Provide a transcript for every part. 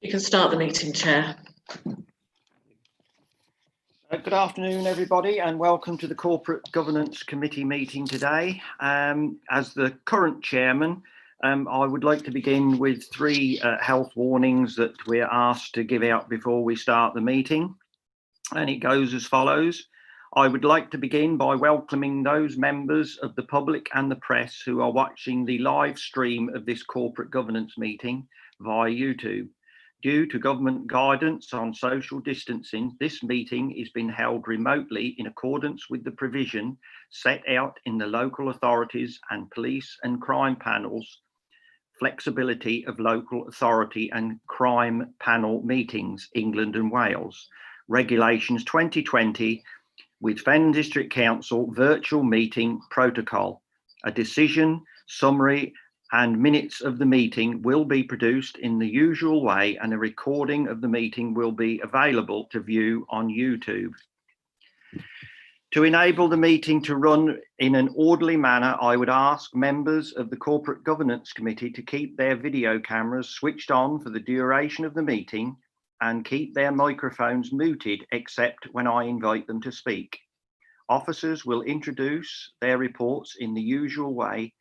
You can start the meeting, Chair. Good afternoon, everybody, and welcome to the Corporate Governance Committee meeting today. As the current chairman, I would like to begin with three health warnings that we're asked to give out before we start the meeting. And it goes as follows. I would like to begin by welcoming those members of the public and the press who are watching the live stream of this corporate governance meeting via YouTube. Due to government guidance on social distancing, this meeting is being held remotely in accordance with the provision set out in the local authorities and police and crime panels, flexibility of local authority and crime panel meetings, England and Wales, Regulations 2020 with Fen District Council virtual meeting protocol. A decision, summary and minutes of the meeting will be produced in the usual way, and a recording of the meeting will be available to view on YouTube. To enable the meeting to run in an orderly manner, I would ask members of the Corporate Governance Committee to keep their video cameras switched on for the duration of the meeting and keep their microphones muted except when I invite them to speak. Officers will introduce their reports in the usual way.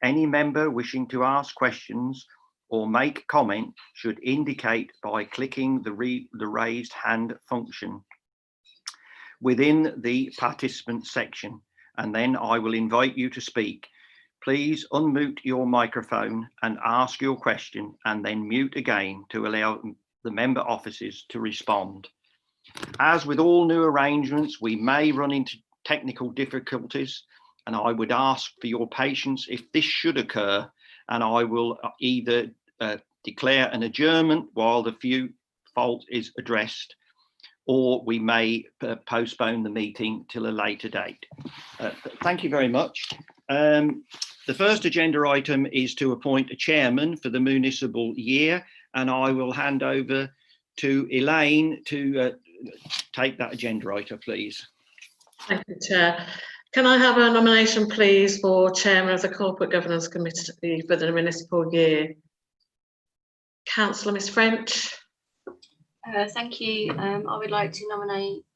Any member wishing to ask questions or make comment should indicate by clicking the raised hand function within the participant section, and then I will invite you to speak. Please unmute your microphone and ask your question, and then mute again to allow the member officers to respond. As with all new arrangements, we may run into technical difficulties, and I would ask for your patience if this should occur, and I will either declare an adjournment while the fault is addressed, or we may postpone the meeting till a later date. Thank you very much. The first agenda item is to appoint a chairman for the municipal year, and I will hand over to Elaine to take that agenda item, please. Thank you, Chair. Can I have a nomination, please, for Chairman of the Corporate Governance Committee for the municipal year? Councillor Miss French. Thank you. I would like to nominate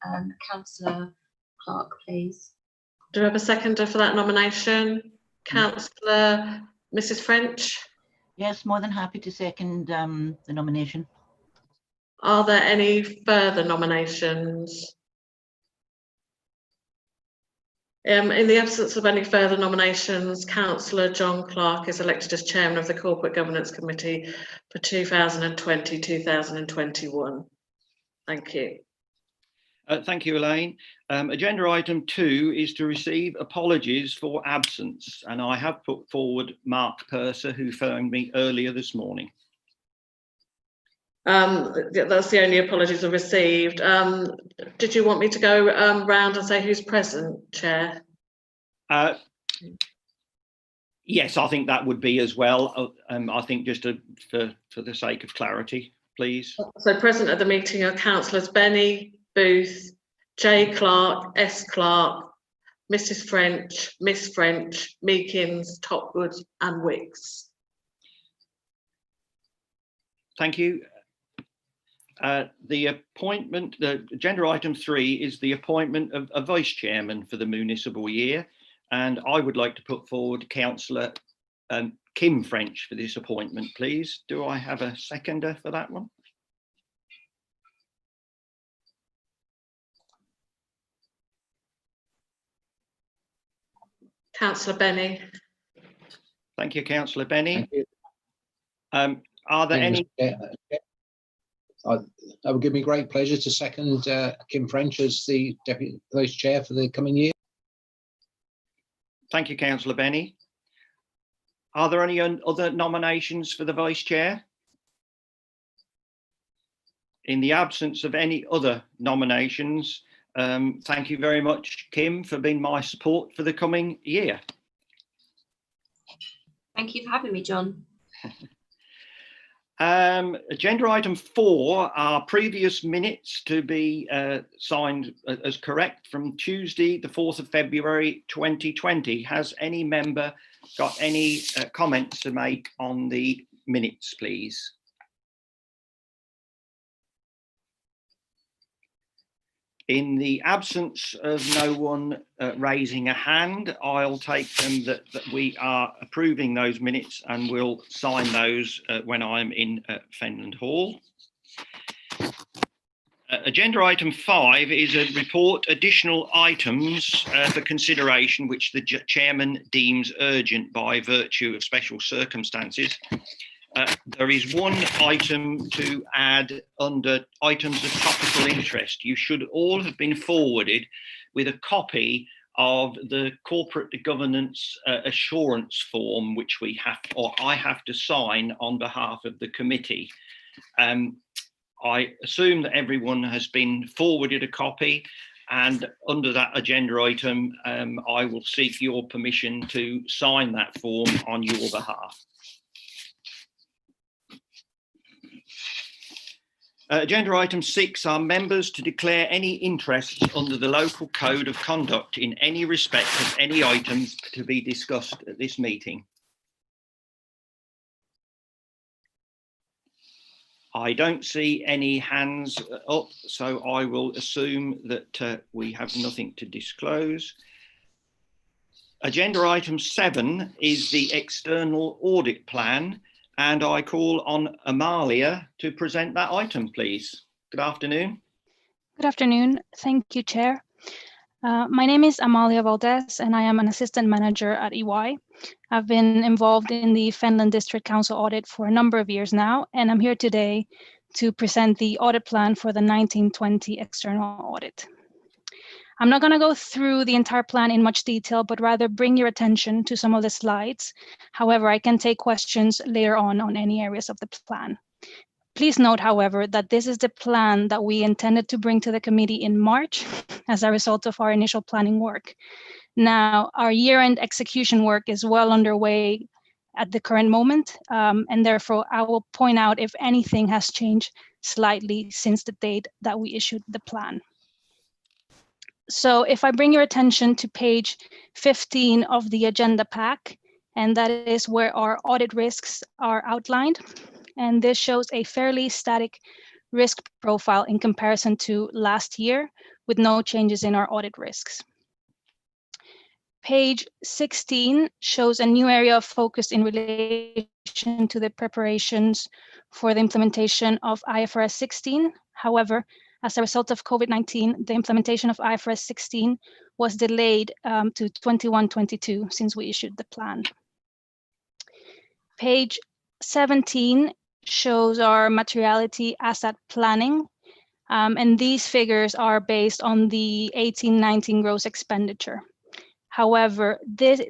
Councillor Clark, please. Do we have a seconder for that nomination? Councillor Mrs. French. Yes, more than happy to second the nomination. Are there any further nominations? In the absence of any further nominations, Councillor John Clark is elected as Chairman of the Corporate Governance Committee for 2020-2021. Thank you. Thank you, Elaine. Agenda item 2 is to receive apologies for absence, and I have put forward Mark Purser, who phoned me earlier this morning. That's the only apologies I've received. Did you want me to go round and say who's present, Chair? Yes, I think that would be as well. I think just for the sake of clarity, please. So present at the meeting are Councillors Benny, Booth, J. Clark, S. Clark, Mrs. French, Miss French, Meekins, Topwood and Wicks. Thank you. The appointment, the agenda item 3 is the appointment of a vice chairman for the municipal year, and I would like to put forward Councillor Kim French for this appointment, please. Do I have a seconder for that one? Councillor Benny. Thank you, Councillor Benny. Thank you. Are there any? That would give me great pleasure to second Kim French as the Deputy Vice Chair for the coming year. Thank you, Councillor Benny. Are there any other nominations for the Vice Chair? In the absence of any other nominations, thank you very much, Kim, for being my support for the coming year. Thank you for having me, John. Agenda item 4 are previous minutes to be signed as correct from Tuesday, the 4th of February 2020. Has any member got any comments to make on the minutes, please? In the absence of no one raising a hand, I'll take them that we are approving those minutes and will sign those when I'm in Fenland Hall. Agenda item 5 is a report additional items for consideration which the chairman deems urgent by virtue of special circumstances. There is one item to add under items of topical interest. You should all have been forwarded with a copy of the corporate governance assurance form, which we have, or I have to sign on behalf of the committee. I assume that everyone has been forwarded a copy, and under that agenda item, I will seek your permission to sign that form on your behalf. Agenda item 6 are members to declare any interests under the local code of conduct in any respect of any items to be discussed at this meeting. I don't see any hands up, so I will assume that we have nothing to disclose. Agenda item 7 is the external audit plan, and I call on Amalia to present that item, please. Good afternoon. Good afternoon. Thank you, Chair. My name is Amalia Valdez, and I am an assistant manager at EY. I've been involved in the Fenland District Council audit for a number of years now, and I'm here today to present the audit plan for the 1920 external audit. I'm not going to go through the entire plan in much detail, but rather bring your attention to some of the slides. However, I can take questions later on any areas of the plan. Please note, however, that this is the plan that we intended to bring to the committee in March as a result of our initial planning work. Now, our year-end execution work is well underway at the current moment, and therefore I will point out if anything has changed slightly since the date that we issued the plan. So if I bring your attention to page 15 of the agenda pack, and that is where our audit risks are outlined. And this shows a fairly static risk profile in comparison to last year, with no changes in our audit risks. Page 16 shows a new area of focus in relation to the preparations for the implementation of IFRS 16. However, as a result of COVID-19, the implementation of IFRS 16 was delayed to 21-22 since we issued the plan. Page 17 shows our materiality asset planning, and these figures are based on the 18-19 gross expenditure. However,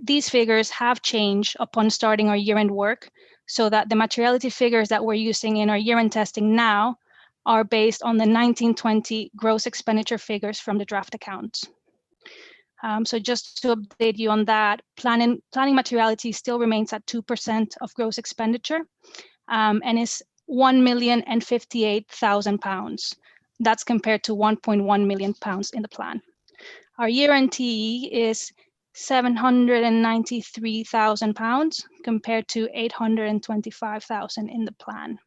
these figures have changed upon starting our year-end work, so that the materiality figures that we're using in our year-end testing now are based on the 1920 gross expenditure figures from the draft accounts. So just to update you on that, planning materiality still remains at 2% of gross expenditure, and is £1,058,000. That's compared to £1.1 million in the plan. Our year-end TE is £793,000 compared to £825,000 in the plan.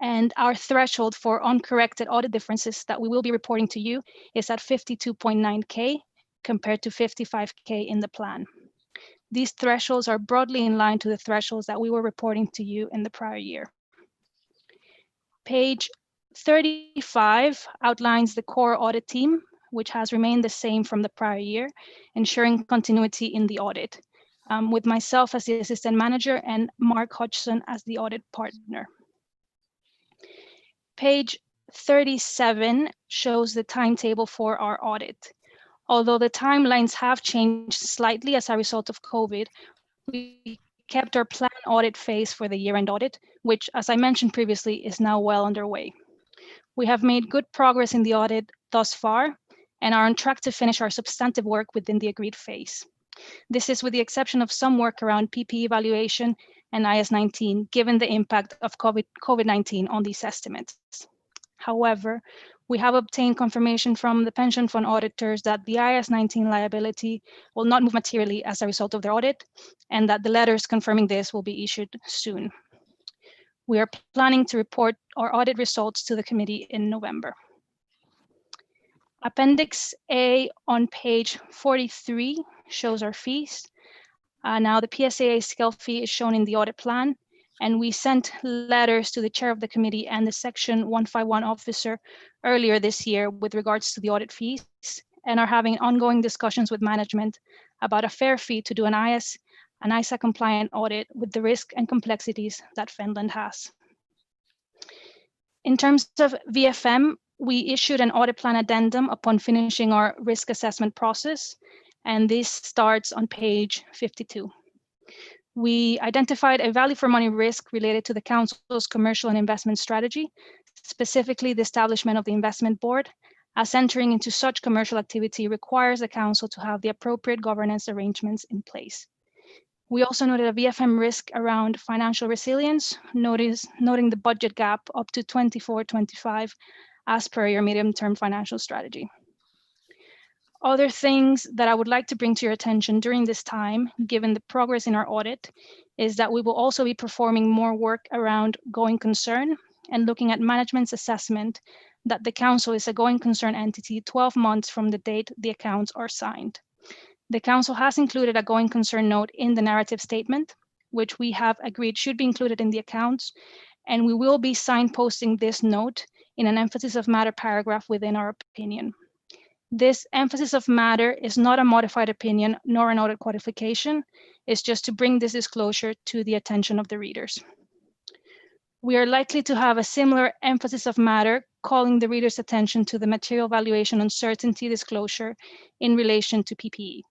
And our threshold for uncorrected audit differences that we will be reporting to you is at 52.9K compared to 55K in the plan. These thresholds are broadly in line to the thresholds that we were reporting to you in the prior year. Page 35 outlines the core audit team, which has remained the same from the prior year, ensuring continuity in the audit, with myself as the assistant manager and Mark Hodgson as the audit partner. Page 37 shows the timetable for our audit. Although the timelines have changed slightly as a result of COVID, we kept our planned audit phase for the year-end audit, which, as I mentioned previously, is now well underway. We have made good progress in the audit thus far and are on track to finish our substantive work within the agreed phase. This is with the exception of some work around PPE evaluation and IS-19, given the impact of COVID-19 on these estimates. However, we have obtained confirmation from the pension fund auditors that the IS-19 liability will not move materially as a result of their audit, and that the letters confirming this will be issued soon. We are planning to report our audit results to the committee in November. Appendix A on page 43 shows our fees. Now the PSAA scale fee is shown in the audit plan, and we sent letters to the chair of the committee and the section 151 officer earlier this year with regards to the audit fees, and are having ongoing discussions with management about a fair fee to do an ISA compliant audit with the risk and complexities that Finland has. In terms of VFM, we issued an audit plan addendum upon finishing our risk assessment process, and this starts on page 52. We identified a value for money risk related to the council's commercial and investment strategy, specifically the establishment of the investment board, as entering into such commercial activity requires the council to have the appropriate governance arrangements in place. We also noted a VFM risk around financial resilience, noting the budget gap up to 24-25 as per your medium-term financial strategy. Other things that I would like to bring to your attention during this time, given the progress in our audit, is that we will also be performing more work around going concern and looking at management's assessment that the council is a going concern entity 12 months from the date the accounts are signed. The council has included a going concern note in the narrative statement, which we have agreed should be included in the accounts, and we will be signposting this note in an emphasis of matter paragraph within our opinion. This emphasis of matter is not a modified opinion nor an audit qualification. It's just to bring this disclosure to the attention of the readers. We are likely to have a similar emphasis of matter, calling the reader's attention to the material valuation uncertainty disclosure in relation to PPE.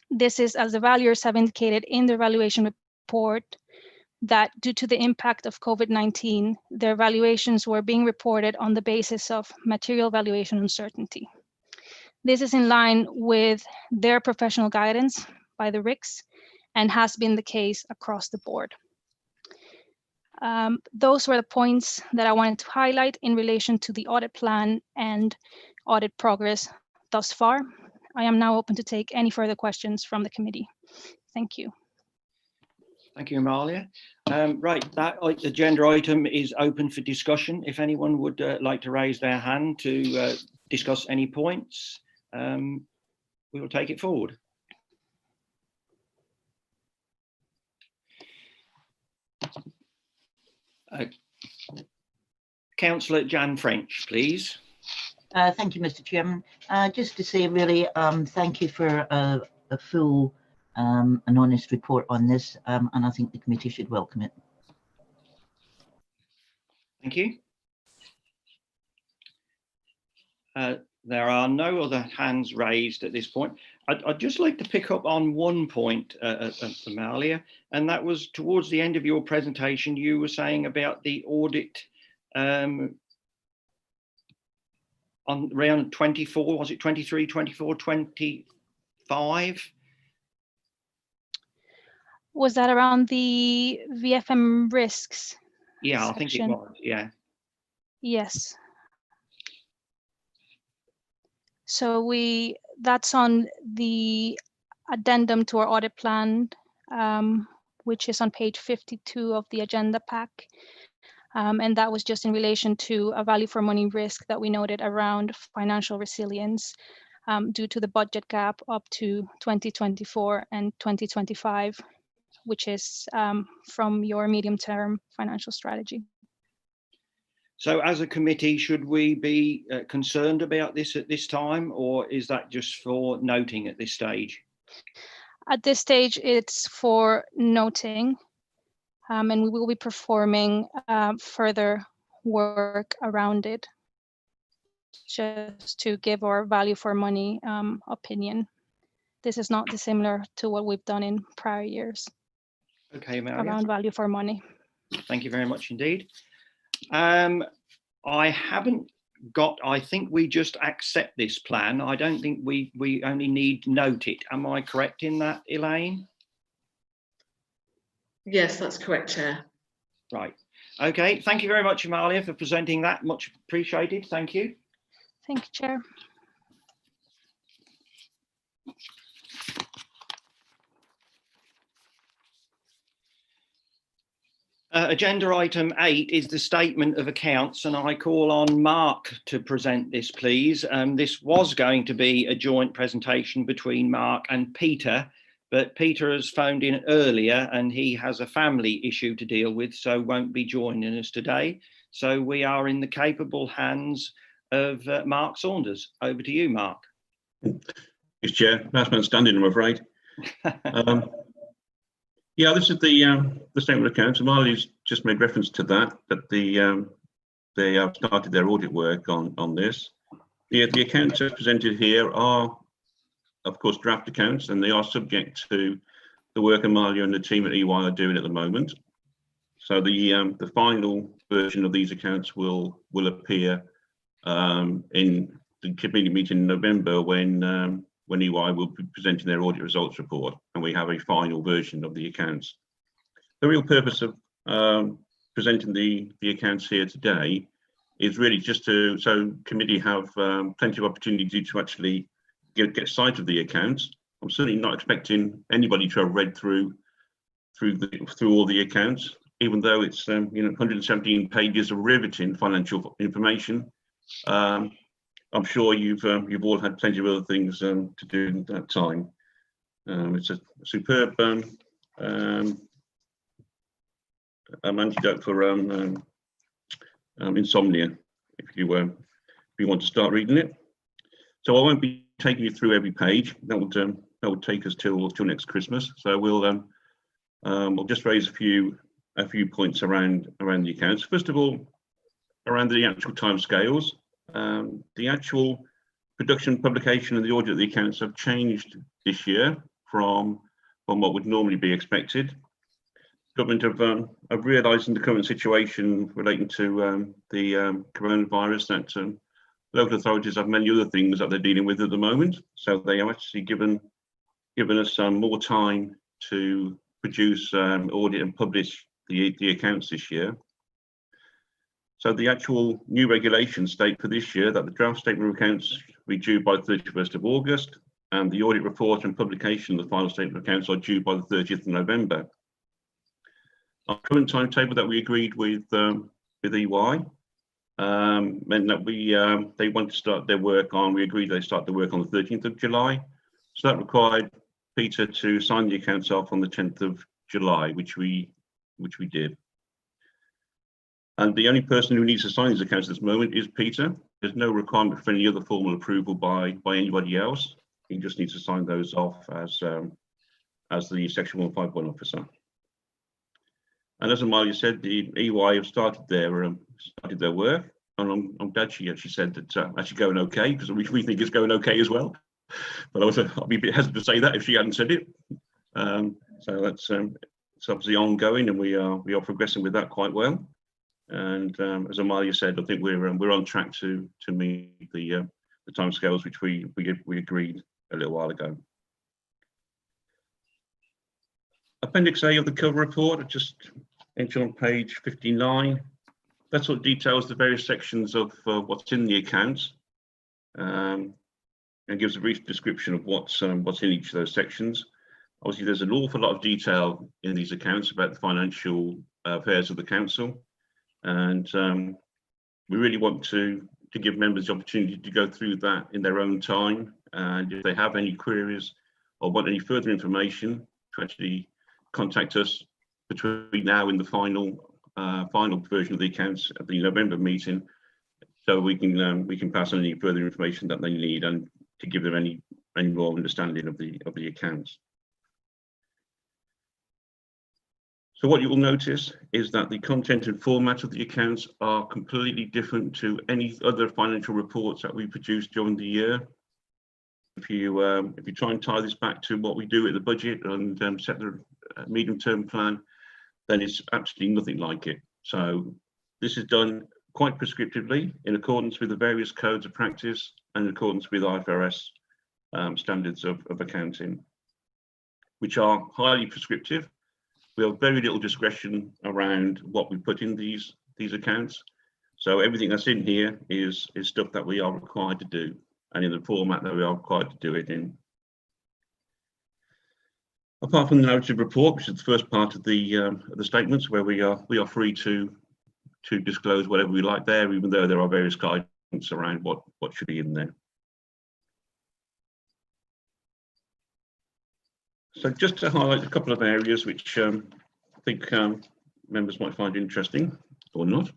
This is as the valuers have indicated in their valuation report that due to the impact of COVID-19, their valuations were being reported on the basis of material valuation uncertainty. This is in line with their professional guidance by the RICS and has been the case across the board. Those were the points that I wanted to highlight in relation to the audit plan and audit progress thus far. I am now open to take any further questions from the committee. Thank you. Thank you, Amalia. Right, that agenda item is open for discussion. If anyone would like to raise their hand to discuss any points, we will take it forward. Councillor Jan French, please. Thank you, Mr. Chairman. Just to say really, thank you for a full and honest report on this, and I think the committee should welcome it. Thank you. There are no other hands raised at this point. I'd just like to pick up on one point, Amalia, and that was towards the end of your presentation, you were saying about the audit on round 24, was it 23, 24, 25? Was that around the VFM risks? Yeah, section? I think it was, yeah. Yes. So that's on the addendum to our audit plan, which is on page 52 of the agenda pack. And that was just in relation to a value for money risk that we noted around financial resilience due to the budget gap up to 2024 and 2025, which is from your medium-term financial strategy. So as a committee, should we be concerned about this at this time, or is that just for noting at this stage? At this stage, it's for noting, and we will be performing further work around it, just to give our value for money opinion. This is not dissimilar to what we've done in prior years. Okay, Maria. Around value for money. Thank you very much indeed. I haven't got, I think we just accept this plan. I don't think we only need to note it. Am I correct in that, Elaine? Yes, that's correct, Chair. Right. Okay. Thank you very much, Amalia, for presenting that. Much appreciated. Thank you. Thank you, Chair. agenda item 8 is the statement of accounts, and I call on Mark to present this, please. This was going to be a joint presentation between Mark and Peter, but Peter has phoned in earlier and he has a family issue to deal with, so won't be joining us today. So we are in the capable hands of Mark Saunders. Over to you, Mark. Thanks, Chair. Last man standing, I'm afraid. Yeah, this is the statement of accounts. Marley's just made reference to that they have started their audit work on this. The accounts as presented here are, of course, draft accounts, and they are subject to the work Marley and the team at EY are doing at the moment. So the final version of these accounts will appear in the committee meeting in November when EY will be presenting their audit results report, and we have a final version of the accounts. The real purpose of presenting the accounts here today is really just so committee have plenty of opportunity to actually get sight of the accounts. I'm certainly not expecting anybody to have read through all the accounts, even though it's 117 pages of riveting financial information. I'm sure you've all had plenty of other things to do at that time. It's a superb antidote for insomnia if you want to start reading it. So I won't be taking you through every page. That would take us till next Christmas. So we'll just raise a few points around the accounts. First of all, around the actual timescales. The actual production, publication and the audit of the accounts have changed this year from what would normally be expected. Government have realised in the current situation relating to the coronavirus that local authorities have many other things that they're dealing with at the moment. So they have actually given us more time to produce, audit and publish the accounts this year. So the actual new regulations state for this year that the draft statement of accounts will be due by the 31st of August, and the audit report and publication of the final statement of accounts are due by the 30th of November. Our current timetable that we agreed with EY meant that they want to start their work on, we agreed they start the work on the 13th of July. So that required Peter to sign the accounts off on the 10th of July, which we did. And the only person who needs to sign these accounts at this moment is Peter. There's no requirement for any other formal approval by anybody else. He just needs to sign those off as the Section 151 officer. And as Amalia said, the EY have started their work, and I'm glad she actually said that actually going okay, because we think it's going okay as well. But I'll be a bit hesitant to say that if she hadn't said it. So that's it's obviously ongoing, and we are progressing with that quite well. And as Amalia said, I think we're on track to meet the timescales which we agreed a little while ago. Appendix A of the cover report, just enter on page 59. That sort of details the various sections of what's in the accounts, and gives a brief description of what's in each of those sections. Obviously, there's an awful lot of detail in these accounts about the financial affairs of the council. And we really want to give members the opportunity to go through that in their own time. And if they have any queries or want any further information, to actually contact us between now and the final version of the accounts at the November meeting, so we can pass on any further information that they need and to give them any more understanding of the accounts. So what you will notice is that the content and format of the accounts are completely different to any other financial reports that we produce during the year. If you try and tie this back to what we do at the budget and set the medium-term plan, then it's absolutely nothing like it. So this is done quite prescriptively in accordance with the various codes of practice and in accordance with IFRS standards of accounting, which are highly prescriptive. We have very little discretion around what we put in these accounts. So everything that's in here is stuff that we are required to do, and in the format that we are required to do it in. Apart from the narrative report, which is the first part of the statements, where we are free to disclose whatever we like there, even though there are various guidance around what should be in there. So just to highlight a couple of areas which I think members might find interesting or not.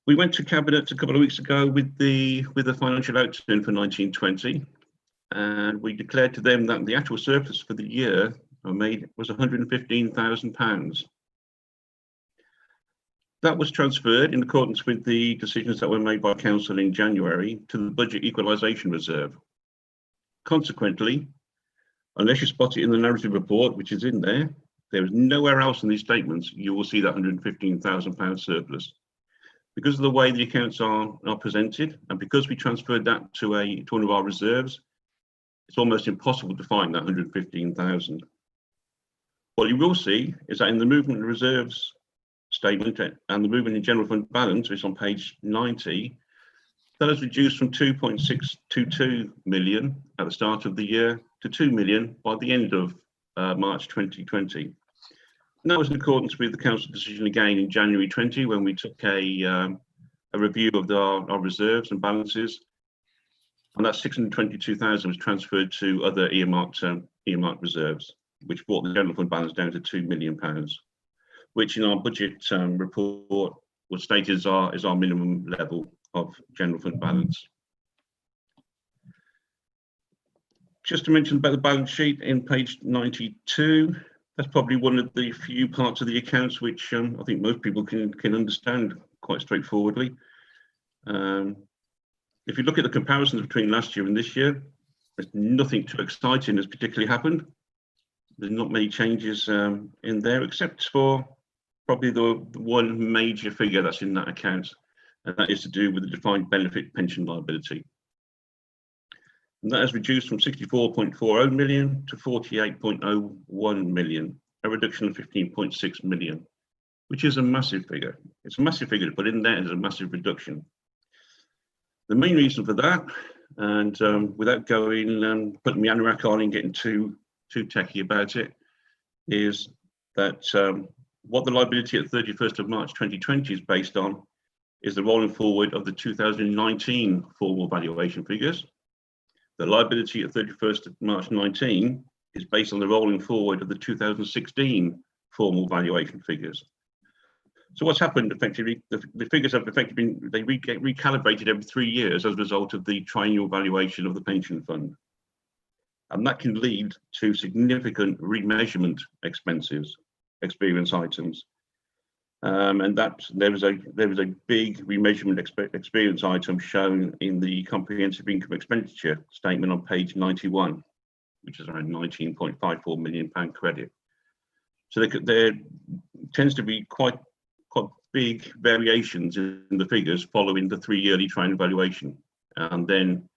We went to Cabinet a couple of weeks ago with the financial outturn for 1920, and we declared to them that the actual surplus for the year was £115,000. That was transferred in accordance with the decisions that were made by Council in January to the Budget Equalisation Reserve. Consequently, unless you spot it in the narrative report, which is in there, there is nowhere else in these statements you will see that £115,000 surplus. Because of the way the accounts are presented, and because we transferred that to one of our reserves, it's almost impossible to find that 115,000. What you will see is that in the movement of reserves statement and the movement in general fund balance, which is on page 90, that has reduced from 2.622 million at the start of the year to 2 million by the end of March 2020. And that was in accordance with the council decision again in January 20, when we took a review of our reserves and balances, and that 622,000 was transferred to other earmarked reserves, which brought the general fund balance down to £2 million, which in our budget report was stated as our minimum level of general fund balance. Just to mention about the balance sheet in page 92, that's probably one of the few parts of the accounts which I think most people can understand quite straightforwardly. If you look at the comparisons between last year and this year, there's nothing too exciting has particularly happened. There's not many changes in there, except for probably the one major figure that's in that account, and that is to do with the defined benefit pension liability. And that has reduced from 64.40 million to 48.01 million, a reduction of 15.6 million, which is a massive figure. It's a massive figure to put in there as a massive reduction. The main reason for that, and without going putting my anorak on and getting too techy about it, is that what the liability at 31st of March 2020 is based on is the rolling forward of the 2019 formal valuation figures. The liability at 31st of March 19 is based on the rolling forward of the 2016 formal valuation figures. So what's happened effectively, the figures have effectively been, they get recalibrated every 3 years as a result of the triennial valuation of the pension fund. And that can lead to significant remeasurement expenses, experience items. And that there was a big remeasurement experience item shown in the comprehensive income expenditure statement on page 91, which is around £19.54 million credit. So there tends to be quite big variations in the figures following the 3 yearly triennial valuation. And then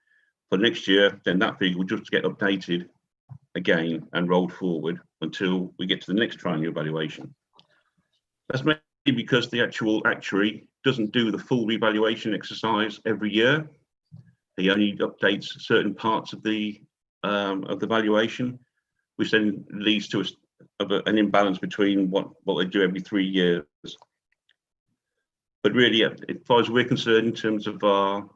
for next year, then that figure will just get updated again and rolled forward until we get to the next triennial valuation. That's mainly because the actual actuary doesn't do the full revaluation exercise every year. He only updates certain parts of the valuation, which then leads to an imbalance between what they do every 3 years. But really, as far as we're concerned, in terms of our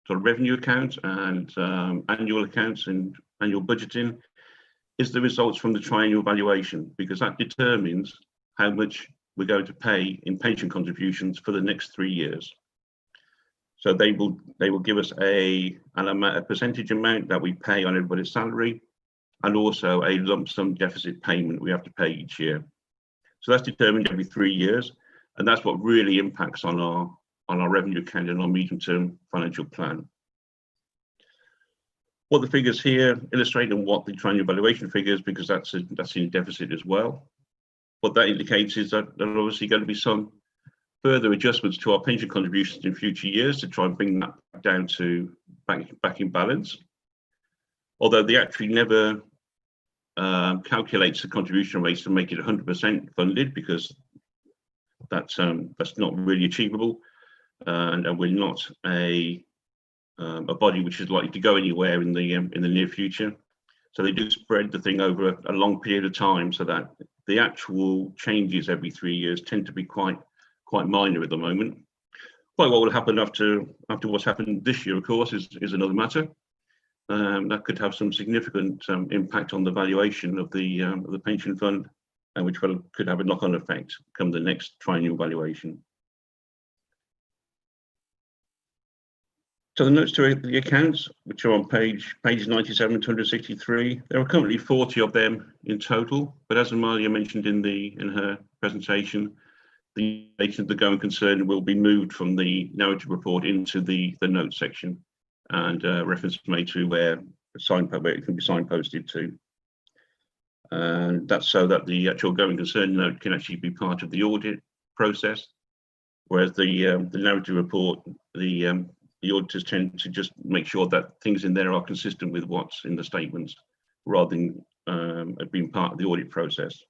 sort of revenue accounts and annual accounts and annual budgeting, is the results from the triennial valuation, because that determines how much we're going to pay in pension contributions for the next 3 years. So they will give us a percentage amount that we pay on everybody's salary, and also a lump sum deficit payment we have to pay each year. So that's determined every 3 years, and that's what really impacts on our revenue account and our medium-term financial plan. What the figures here illustrate, and what the triennial valuation figures, because that's in deficit as well. What that indicates is that there are obviously going to be some further adjustments to our pension contributions in future years to try and bring that down to back in balance. Although the actuary never calculates the contribution rates to make it 100% funded, because that's not really achievable, and we're not a a body which is likely to go anywhere in the near future. So they do spread the thing over a long period of time, so that the actual changes every 3 years tend to be quite minor at the moment. Quite what will happen after what's happened this year, of course, is another matter. That could have some significant impact on the valuation of the pension fund, which could have a knock-on effect come the next triennial valuation. So the notes to the accounts, which are on pages 97 to 163, there are currently 40 of them in total. But as Amalia mentioned in her presentation, the data of the going concern will be moved from the narrative report into the notes section, and reference made to where it can be signposted to. And that's so that the actual going concern note can actually be part of the audit process, whereas the narrative report, the auditors tend to just make sure that things in there are consistent with what's in the statements, rather than being part of the audit process.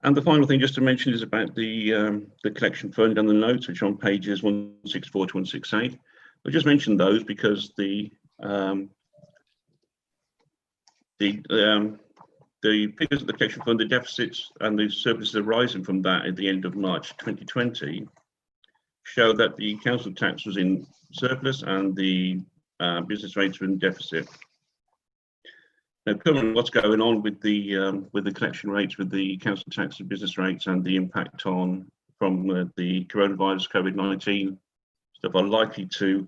And the final thing just to mention is about the collection fund and the notes, which are on pages 164 to 168. I just mentioned those because the figures of the collection fund, the deficits and the surpluses arising from that at the end of March 2020 show that the council tax was in surplus and the business rates were in deficit. Now, currently, what's going on with the collection rates, with the council tax and business rates, and the impact from the coronavirus, COVID-19 stuff, are likely to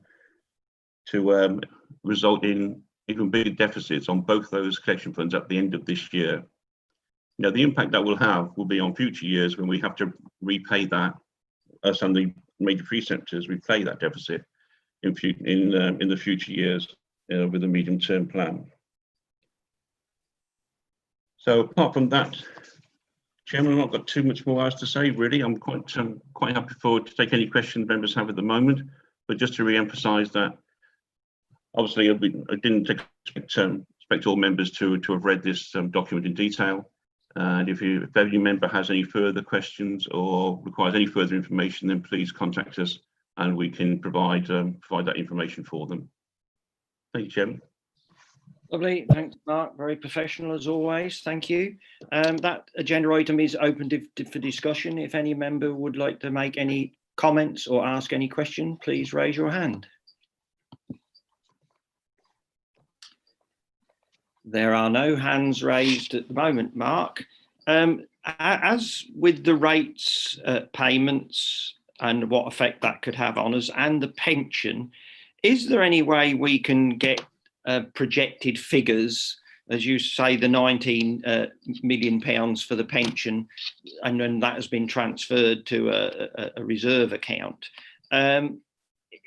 result in even bigger deficits on both those collection funds at the end of this year. Now, the impact that will have will be on future years when we have to repay that. Us and the major preceptors repay that deficit in the future years with a medium-term plan. So apart from that, Chairman, I've not got too much more else to say, really. I'm quite happy to take any questions members have at the moment, but just to re-emphasise that, obviously, I didn't expect all members to have read this document in detail. And if any member has any further questions or requires any further information, then please contact us and we can provide that information for them. Thank you, Chairman. Lovely, thanks, Mark. Very professional as always. Thank you. That agenda item is open for discussion. If any member would like to make any comments or ask any question, please raise your hand. There are no hands raised at the moment, Mark. As with the rates payments and what effect that could have on us and the pension, is there any way we can get projected figures, as you say, the £19 million for the pension, and then that has been transferred to a reserve account?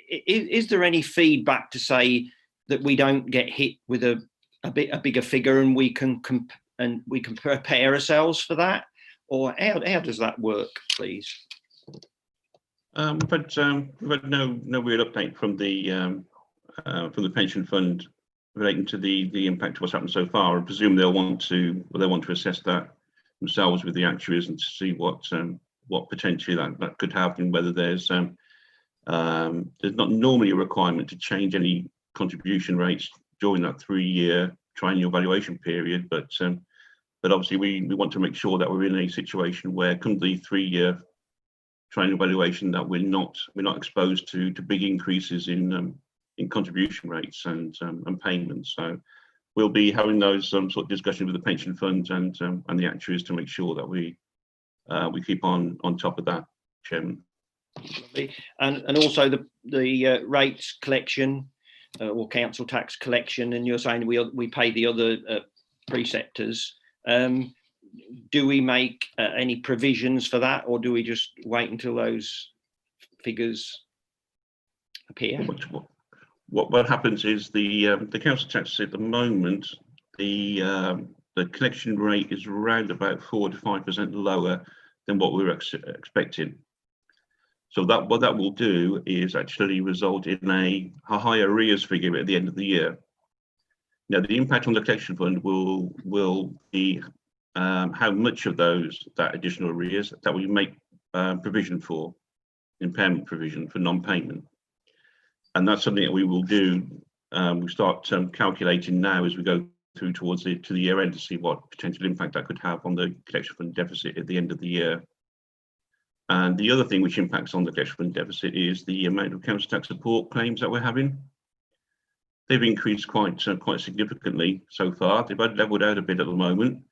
Is there any feedback to say that we don't get hit with a bigger figure and we can prepare ourselves for that, or how does that work, please? We've had no real update from the pension fund relating to the impact of what's happened so far. I presume they'll want to assess that themselves with the actuaries and to see what potentially that could have, and whether there's not normally a requirement to change any contribution rates during that 3-year triennial valuation period, but obviously we want to make sure that we're in a situation where, come the 3-year triennial valuation, that we're not exposed to big increases in contribution rates and payments. So we'll be having those sort of discussions with the pension funds and the actuaries to make sure that we keep on top of that, Chairman. And also the rates collection or council tax collection, and you're saying we pay the other preceptors. Do we make any provisions for that, or do we just wait until those figures appear? What happens is the council tax at the moment, the collection rate is around about 4 to 5% lower than what we were expecting. So what that will do is actually result in a higher arrears figure at the end of the year. Now, the impact on the collection fund will be how much of that additional arrears that we make provision for. impairment provision for non-payment. And that's something that we will do. We start calculating now as we go through towards to the year end to see what potential impact that could have on the collection fund deficit at the end of the year. And the other thing which impacts on the collection fund deficit is the amount of council tax support claims that we're having. They've increased quite significantly so far. They've leveled out a bit at the moment,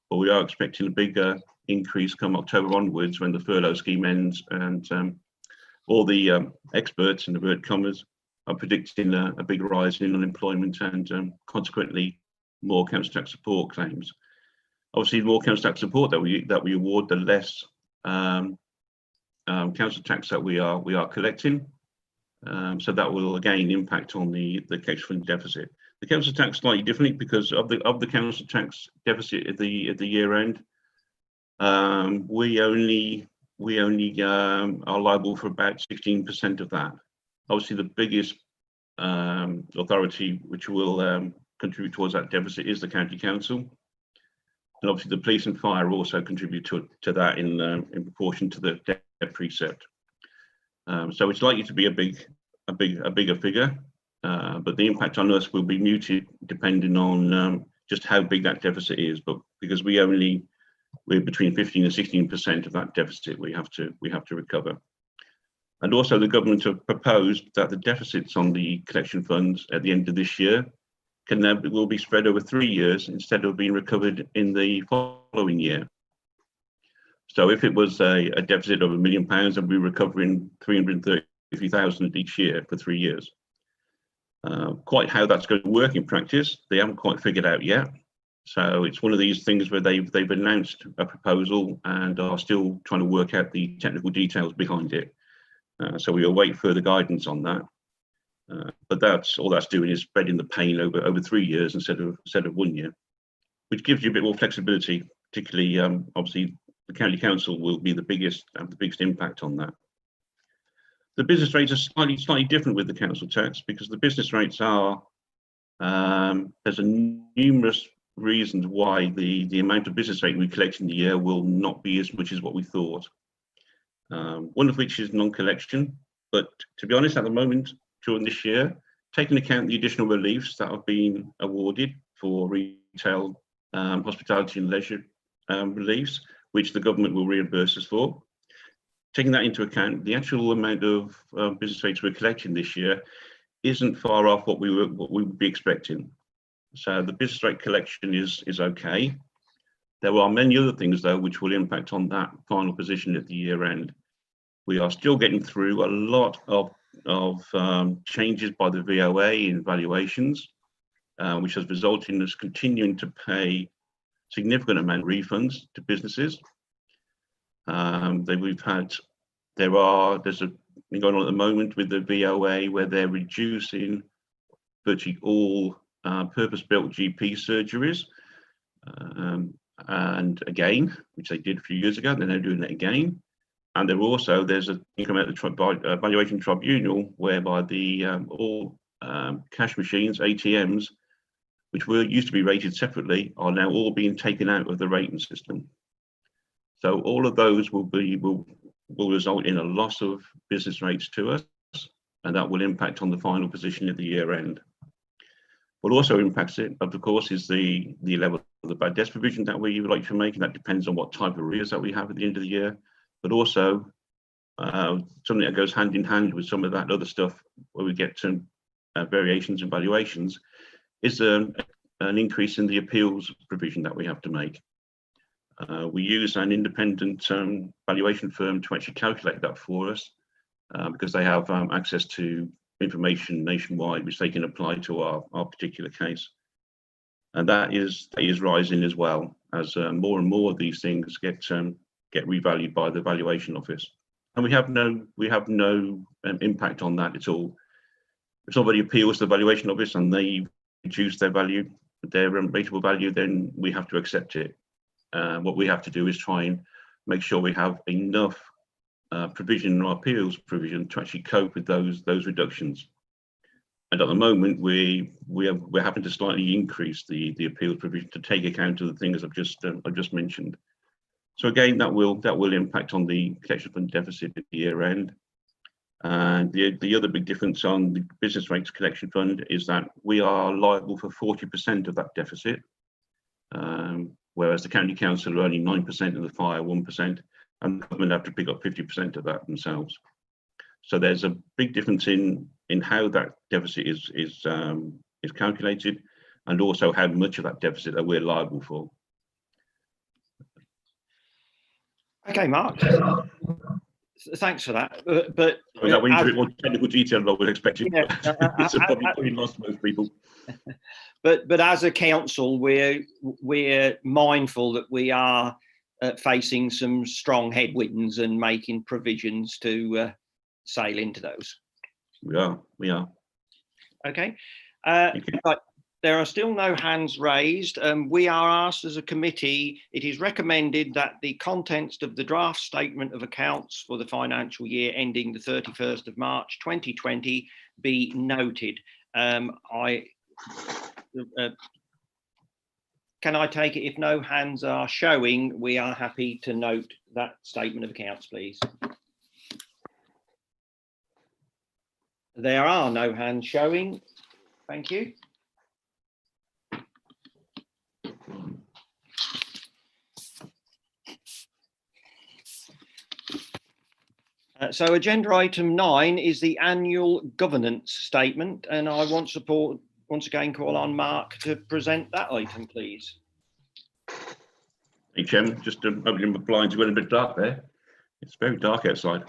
but we are expecting a bigger increase come October onwards when the furlough scheme ends, and all the experts in inverted commas are predicting a big rise in unemployment and consequently more council tax support claims. Obviously, the more council tax support that we award, the less council tax that we are collecting. So that will again impact on the collection fund deficit. The council tax slightly differently because of the council tax deficit at the year end. We only are liable for about 16% of that. Obviously, the biggest authority which will contribute towards that deficit is the county council, and obviously the police and fire also contribute to that in proportion to the debt precept. So it's likely to be a bigger figure, but the impact on us will be muted depending on just how big that deficit is. But because we're between 15 and 16% of that deficit we have to recover. And also the government have proposed that the deficits on the collection funds at the end of this year will be spread over 3 years instead of being recovered in the following year. So if it was a deficit of £1 million, and we're recovering 333,000 each year for 3 years. Quite how that's going to work in practice, they haven't quite figured out yet. So it's one of these things where they've announced a proposal and are still trying to work out the technical details behind it. So we await further guidance on that. But that's all that's doing is spreading the pain over 3 years instead of 1 year, which gives you a bit more flexibility. Particularly, obviously, the county council will be the biggest impact on that. The business rates are slightly different with the council tax because the business rates are there's numerous reasons why the amount of business rate we collect in the year will not be as much as what we thought. One of which is non-collection, but to be honest, at the moment during this year, taking account the additional reliefs that have been awarded for retail, hospitality and leisure reliefs, which the government will reimburse us for. Taking that into account, the actual amount of business rates we're collecting this year isn't far off what we would be expecting. So the business rate collection is okay. There are many other things though which will impact on that final position at the year end. We are still getting through a lot of changes by the VOA in valuations, which has resulted in us continuing to pay significant amount of refunds to businesses. There's a thing going on at the moment with the VOA where they're reducing virtually all purpose-built GP surgeries, and again, which they did a few years ago, they're now doing it again. And there's a thing coming out of the valuation tribunal whereby the all cash machines, ATMs, which used to be rated separately, are now all being taken out of the rating system. So all of those will result in a loss of business rates to us, and that will impact on the final position at the year end. What also impacts it, of course, is the level of the bad debts provision that we would like to make, and that depends on what type of arrears that we have at the end of the year. But also something that goes hand in hand with some of that other stuff where we get some variations in valuations is an increase in the appeals provision that we have to make. We use an independent valuation firm to actually calculate that for us because they have access to information nationwide which they can apply to our particular case. And that is rising as well as more and more of these things get revalued by the valuation office. And we have no impact on that at all. If somebody appeals to the valuation office and they reduce their value, their rateable value, then we have to accept it. What we have to do is try and make sure we have enough provision in our appeals provision to actually cope with those reductions. And at the moment, we're having to slightly increase the appeals provision to take account of the things I've just mentioned. So again, that will impact on the collection fund deficit at the year end. And the other big difference on the business rates collection fund is that we are liable for 40% of that deficit, whereas the county council are only 9% and the fire 1%, and the government have to pick up 50% of that themselves. So there's a big difference in how that deficit is calculated, and also how much of that deficit that we're liable for. Okay, Mark. Thanks for that. But That went into a bit more technical detail than I was expecting. Yeah, It's probably lost most people. But as a council, we're mindful that we are facing some strong headwinds and making provisions to sail into those. We are. Okay. But there are still no hands raised. We are asked as a committee, it is recommended that the contents of the draft statement of accounts for the financial year ending the 31st of March 2020 be noted. Can I take it, if no hands are showing, we are happy to note that statement of accounts, please? There are no hands showing. Thank you. So agenda item 9 is the annual governance statement, and I once again call on Mark to present that item, please. Hey, Chairman, just opening the blinds, we're a bit dark there. It's very dark outside.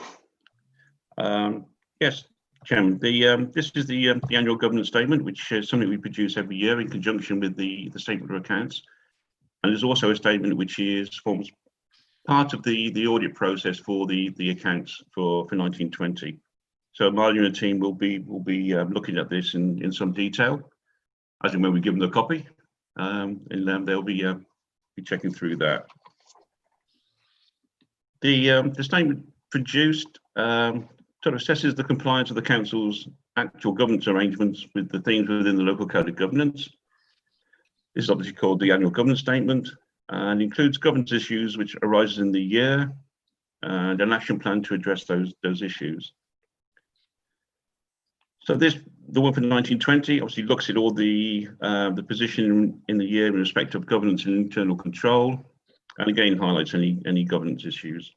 Yes, Chairman, this is the annual governance statement, which is something we produce every year in conjunction with the statement of accounts. And there's also a statement which forms part of the audit process for the accounts for 1920. So Marley and the team will be looking at this in some detail, as and when we give them the copy, and they'll be checking through that. The statement produced sort of assesses the compliance of the council's actual governance arrangements with the themes within the local code of governance. This is obviously called the annual governance statement, and includes governance issues which arise in the year and an action plan to address those issues. So the one for 1920 obviously looks at all the position in the year in respect of governance and internal control, and again highlights any governance issues.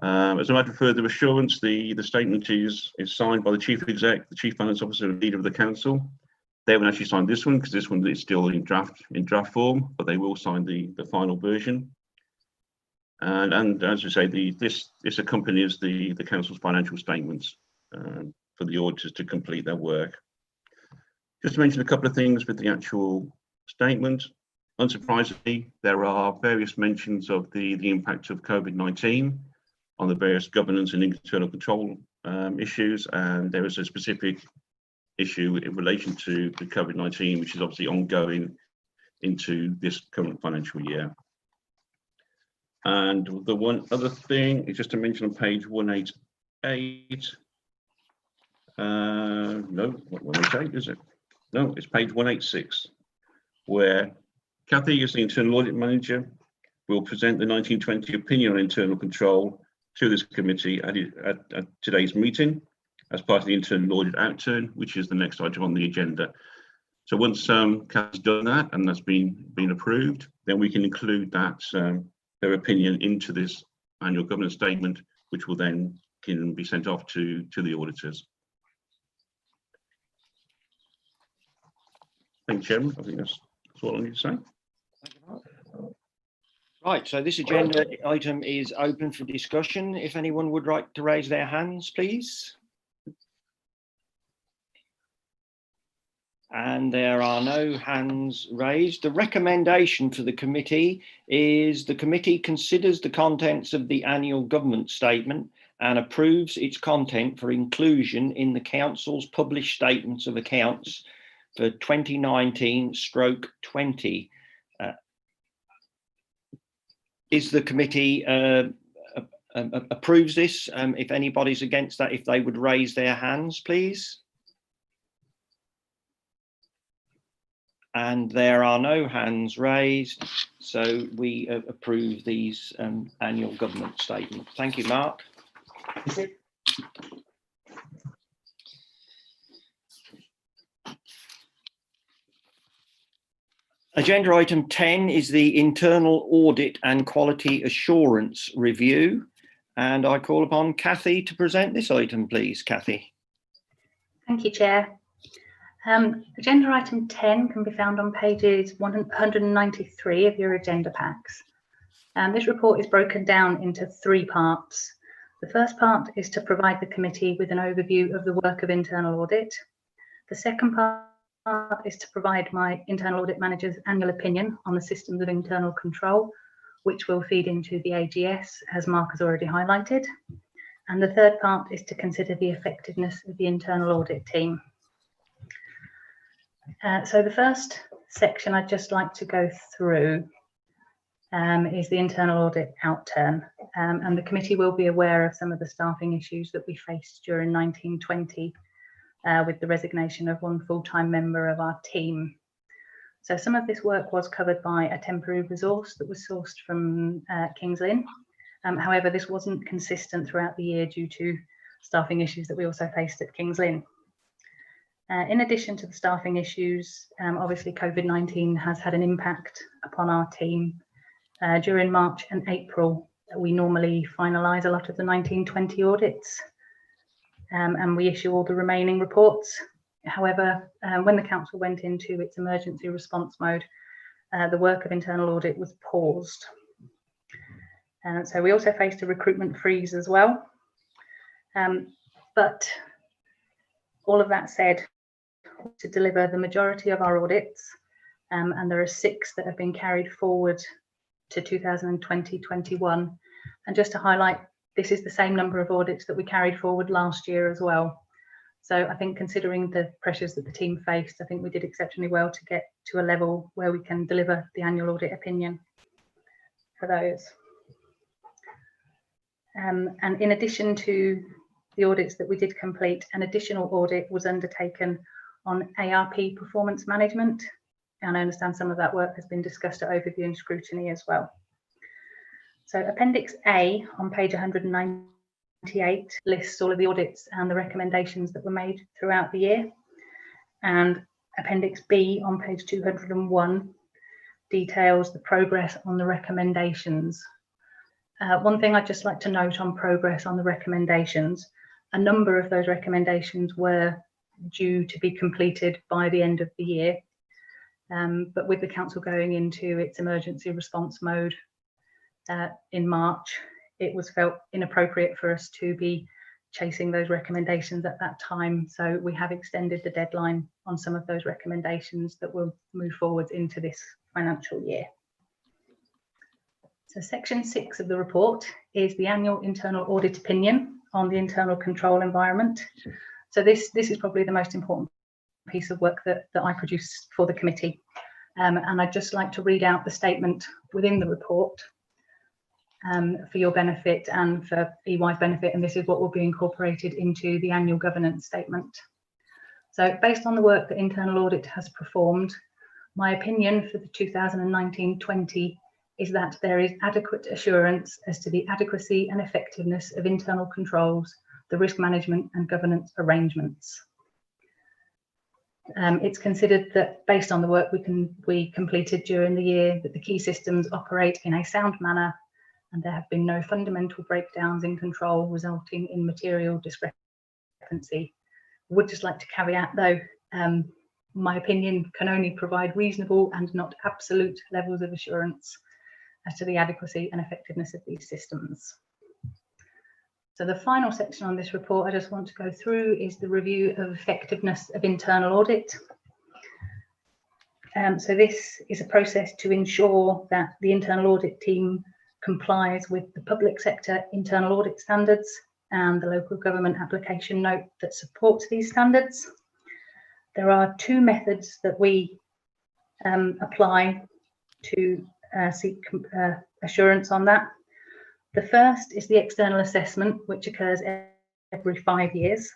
As a matter of further assurance, the statement is signed by the chief exec, the chief finance officer, and leader of the council. They haven't actually signed this one because this one is still in draft form, but they will sign the final version. And as we say, this accompanies the council's financial statements for the auditors to complete their work. Just to mention a couple of things with the actual statement. Unsurprisingly, there are various mentions of the impact of COVID-19 on the various governance and internal control issues, and there is a specific issue in relation to the COVID-19, which is obviously ongoing into this current financial year. And the one other thing is just to mention on page 188. No, not 188, is it? No, it's page 186, where Kathy, as the internal audit manager, will present the 1920 opinion on internal control to this committee at today's meeting as part of the internal audit outturn, which is the next item on the agenda. So once Kathy's done that and that's been approved, then we can include that their opinion into this annual governance statement, which will then can be sent off to the auditors. Thank you, Chairman. I think that's all I need to say. Right, so this agenda item is open for discussion. If anyone would like to raise their hands, please. And there are no hands raised. The recommendation for the committee is the committee considers the contents of the annual government statement and approves its content for inclusion in the council's published statements of accounts for 2019/20. Is the committee approves this? If anybody's against that, if they would raise their hands, please. And there are no hands raised, so we approve these annual government statements. Thank you, Mark. Agenda item 10 is the internal audit and quality assurance review. And I call upon Kathy to present this item, please. Kathy. Thank you, Chair. Agenda item 10 can be found on pages 193 of your agenda packs. This report is broken down into 3 parts. The first part is to provide the committee with an overview of the work of internal audit. The second part is to provide my internal audit manager's annual opinion on the systems of internal control, which will feed into the AGS, as Mark has already highlighted. And the third part is to consider the effectiveness of the internal audit team. So the first section I'd just like to go through is the internal audit outturn. And the committee will be aware of some of the staffing issues that we faced during 1920 with the resignation of 1 full-time member of our team. So some of this work was covered by a temporary resource that was sourced from King's Lynn. However, this wasn't consistent throughout the year due to staffing issues that we also faced at King's Lynn. In addition to the staffing issues, obviously COVID-19 has had an impact upon our team. During March and April, we normally finalise a lot of the 1920 audits and we issue all the remaining reports. However, when the council went into its emergency response mode, the work of internal audit was paused. So we also faced a recruitment freeze as well. But all of that said, to deliver the majority of our audits, and there are 6 that have been carried forward to 2020-21. And just to highlight, this is the same number of audits that we carried forward last year as well. So I think considering the pressures that the team faced, I think we did exceptionally well to get to a level where we can deliver the annual audit opinion for those. And in addition to the audits that we did complete, an additional audit was undertaken on ARP performance management. And I understand some of that work has been discussed at overview and scrutiny as well. So Appendix A on page 198 lists all of the audits and the recommendations that were made throughout the year. And Appendix B on page 201 details the progress on the recommendations. One thing I'd just like to note on progress on the recommendations, a number of those recommendations were due to be completed by the end of the year. But with the council going into its emergency response mode in March, it was felt inappropriate for us to be chasing those recommendations at that time. So we have extended the deadline on some of those recommendations that will move forward into this financial year. So section 6 of the report is the annual internal audit opinion on the internal control environment. So this is probably the most important piece of work that I produce for the committee. And I'd just like to read out the statement within the report for your benefit and for EY's benefit, and this is what will be incorporated into the annual governance statement. So based on the work that internal audit has performed, my opinion for the 2019-20 is that there is adequate assurance as to the adequacy and effectiveness of internal controls, the risk management and governance arrangements. It's considered that based on the work we completed during the year, that the key systems operate in a sound manner and there have been no fundamental breakdowns in control resulting in material discrepancy. I would just like to caveat though, my opinion can only provide reasonable and not absolute levels of assurance as to the adequacy and effectiveness of these systems. So the final section on this report I just want to go through is the review of effectiveness of internal audit. So this is a process to ensure that the internal audit team complies with the public sector internal audit standards and the local government application note that supports these standards. There are 2 methods that we apply to seek assurance on that. The first is the external assessment, which occurs every 5 years.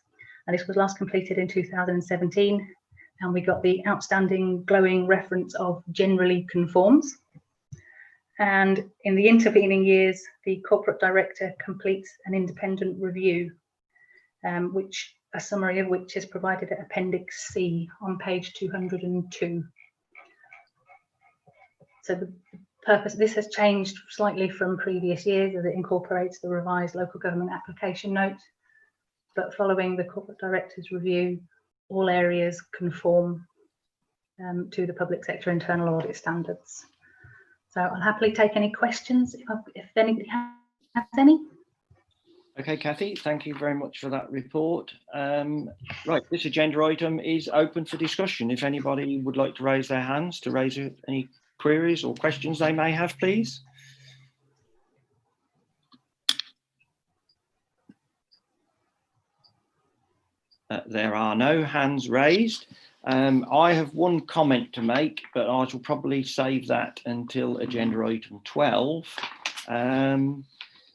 And this was last completed in 2017. And we got the outstanding glowing reference of generally conforms. And in the intervening years, the corporate director completes an independent review, which a summary of which is provided at Appendix C on page 202. So the purpose, this has changed slightly from previous years as it incorporates the revised local government application note, but following the corporate director's review, all areas conform to the public sector internal audit standards. So I'll happily take any questions if anybody has any. Okay, Kathy, thank you very much for that report. Right, this agenda item is open for discussion. If anybody would like to raise their hands to raise any queries or questions they may have, please. There are no hands raised. I have one comment to make, but I shall probably save that until agenda item 12.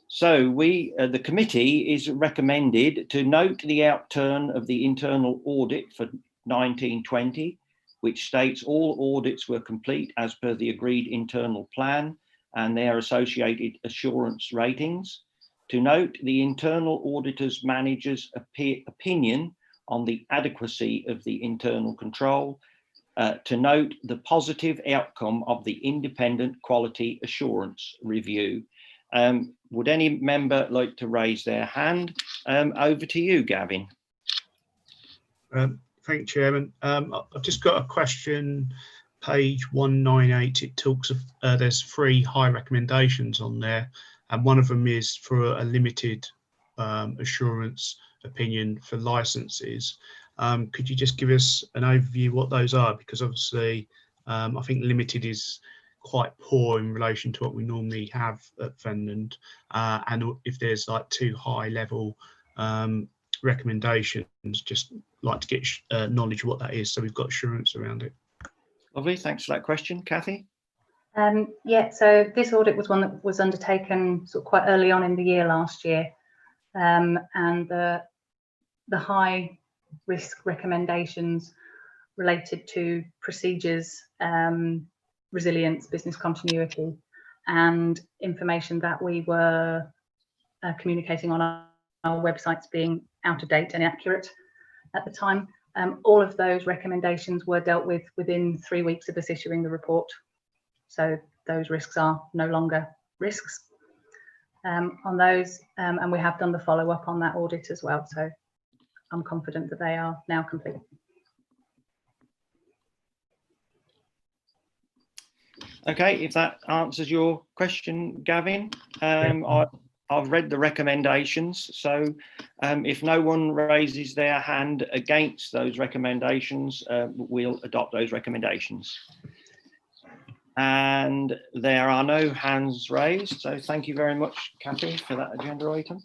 So the committee is recommended to note the outturn of the internal audit for 1920, which states all audits were complete as per the agreed internal plan and their associated assurance ratings. To note the internal auditor's manager's opinion on the adequacy of the internal control. To note the positive outcome of the independent quality assurance review. Would any member like to raise their hand? Over to you, Gavin. Thank you, Chairman. I've just got a question. Page 198, it talks of there's 3 high recommendations on there, and one of them is for a limited assurance opinion for licenses. Could you just give us an overview what those are? Because obviously I think limited is quite poor in relation to what we normally have at Fenland, and if there's like 2 high level recommendations, just like to get knowledge of what that is, so we've got assurance around it. Lovely, thanks for that question. Kathy? Yeah, so this audit was one that was undertaken sort of quite early on in the year last year, and the high risk recommendations related to procedures, resilience, business continuity, and information that we were communicating on our websites being out of date and inaccurate at the time. All of those recommendations were dealt with within 3 weeks of us issuing the report. So those risks are no longer risks on those, and we have done the follow-up on that audit as well. So I'm confident that they are now complete. Okay, if that answers your question, Gavin. I've read the recommendations, so if no one raises their hand against those recommendations, we'll adopt those recommendations. And there are no hands raised, so thank you very much, Kathy, for that agenda item.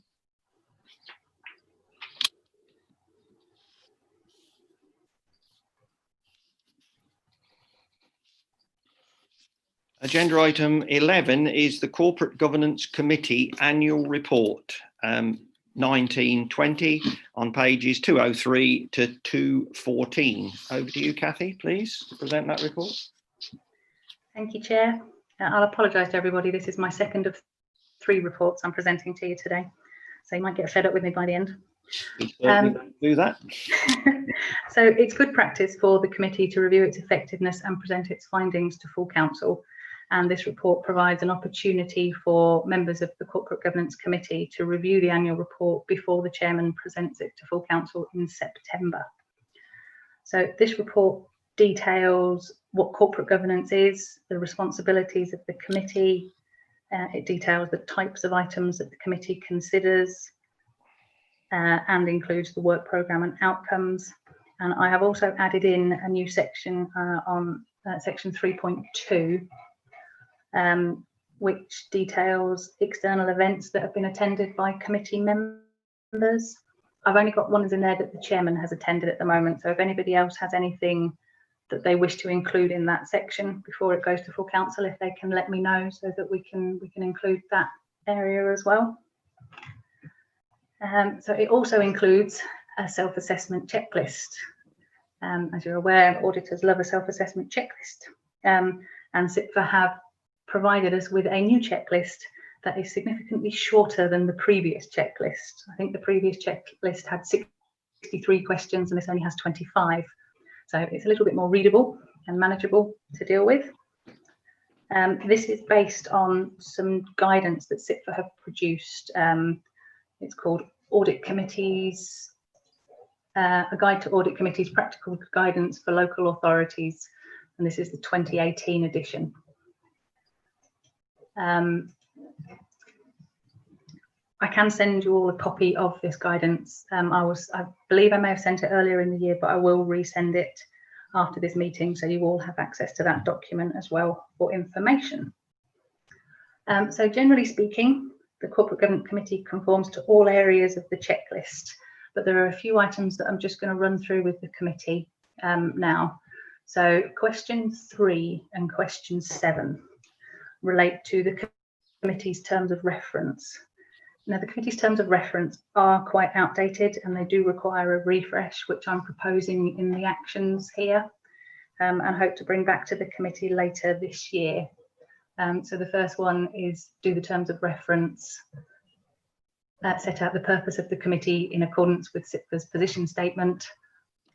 Agenda item 11 is the Corporate Governance Committee Annual Report 1920 on pages 203 to 214. Over to you, Kathy, please, to present that report. Thank you, Chair. I'll apologise to everybody. This is my second of 3 reports I'm presenting to you today, so you might get fed up with me by the end. Do that. So it's good practice for the committee to review its effectiveness and present its findings to full council. And this report provides an opportunity for members of the Corporate Governance Committee to review the annual report before the chairman presents it to full council in September. So this report details what corporate governance is, the responsibilities of the committee. It details the types of items that the committee considers and includes the work programme and outcomes. And I have also added in a new section on section 3.2, which details external events that have been attended by committee members. I've only got ones in there that the chairman has attended at the moment, so if anybody else has anything that they wish to include in that section before it goes to full council, if they can let me know so that we can include that area as well. So it also includes a self-assessment checklist. As you're aware, auditors love a self-assessment checklist, and SIPFA have provided us with a new checklist that is significantly shorter than the previous checklist. I think the previous checklist had 63 questions and this only has 25. So it's a little bit more readable and manageable to deal with. This is based on some guidance that CIPFA have produced. It's called Audit Committees, a Guide to Audit Committees, Practical Guidance for Local Authorities, and this is the 2018 edition. I can send you all a copy of this guidance. I believe I may have sent it earlier in the year, but I will resend it after this meeting, so you all have access to that document as well for information. So generally speaking, the Corporate Governance Committee conforms to all areas of the checklist, but there are a few items that I'm just going to run through with the committee now. So question 3 and question 7 relate to the committee's terms of reference. Now, the committee's terms of reference are quite outdated and they do require a refresh, which I'm proposing in the actions here, and hope to bring back to the committee later this year. So the first one is do the terms of reference set out the purpose of the committee in accordance with CIPFA's position statement,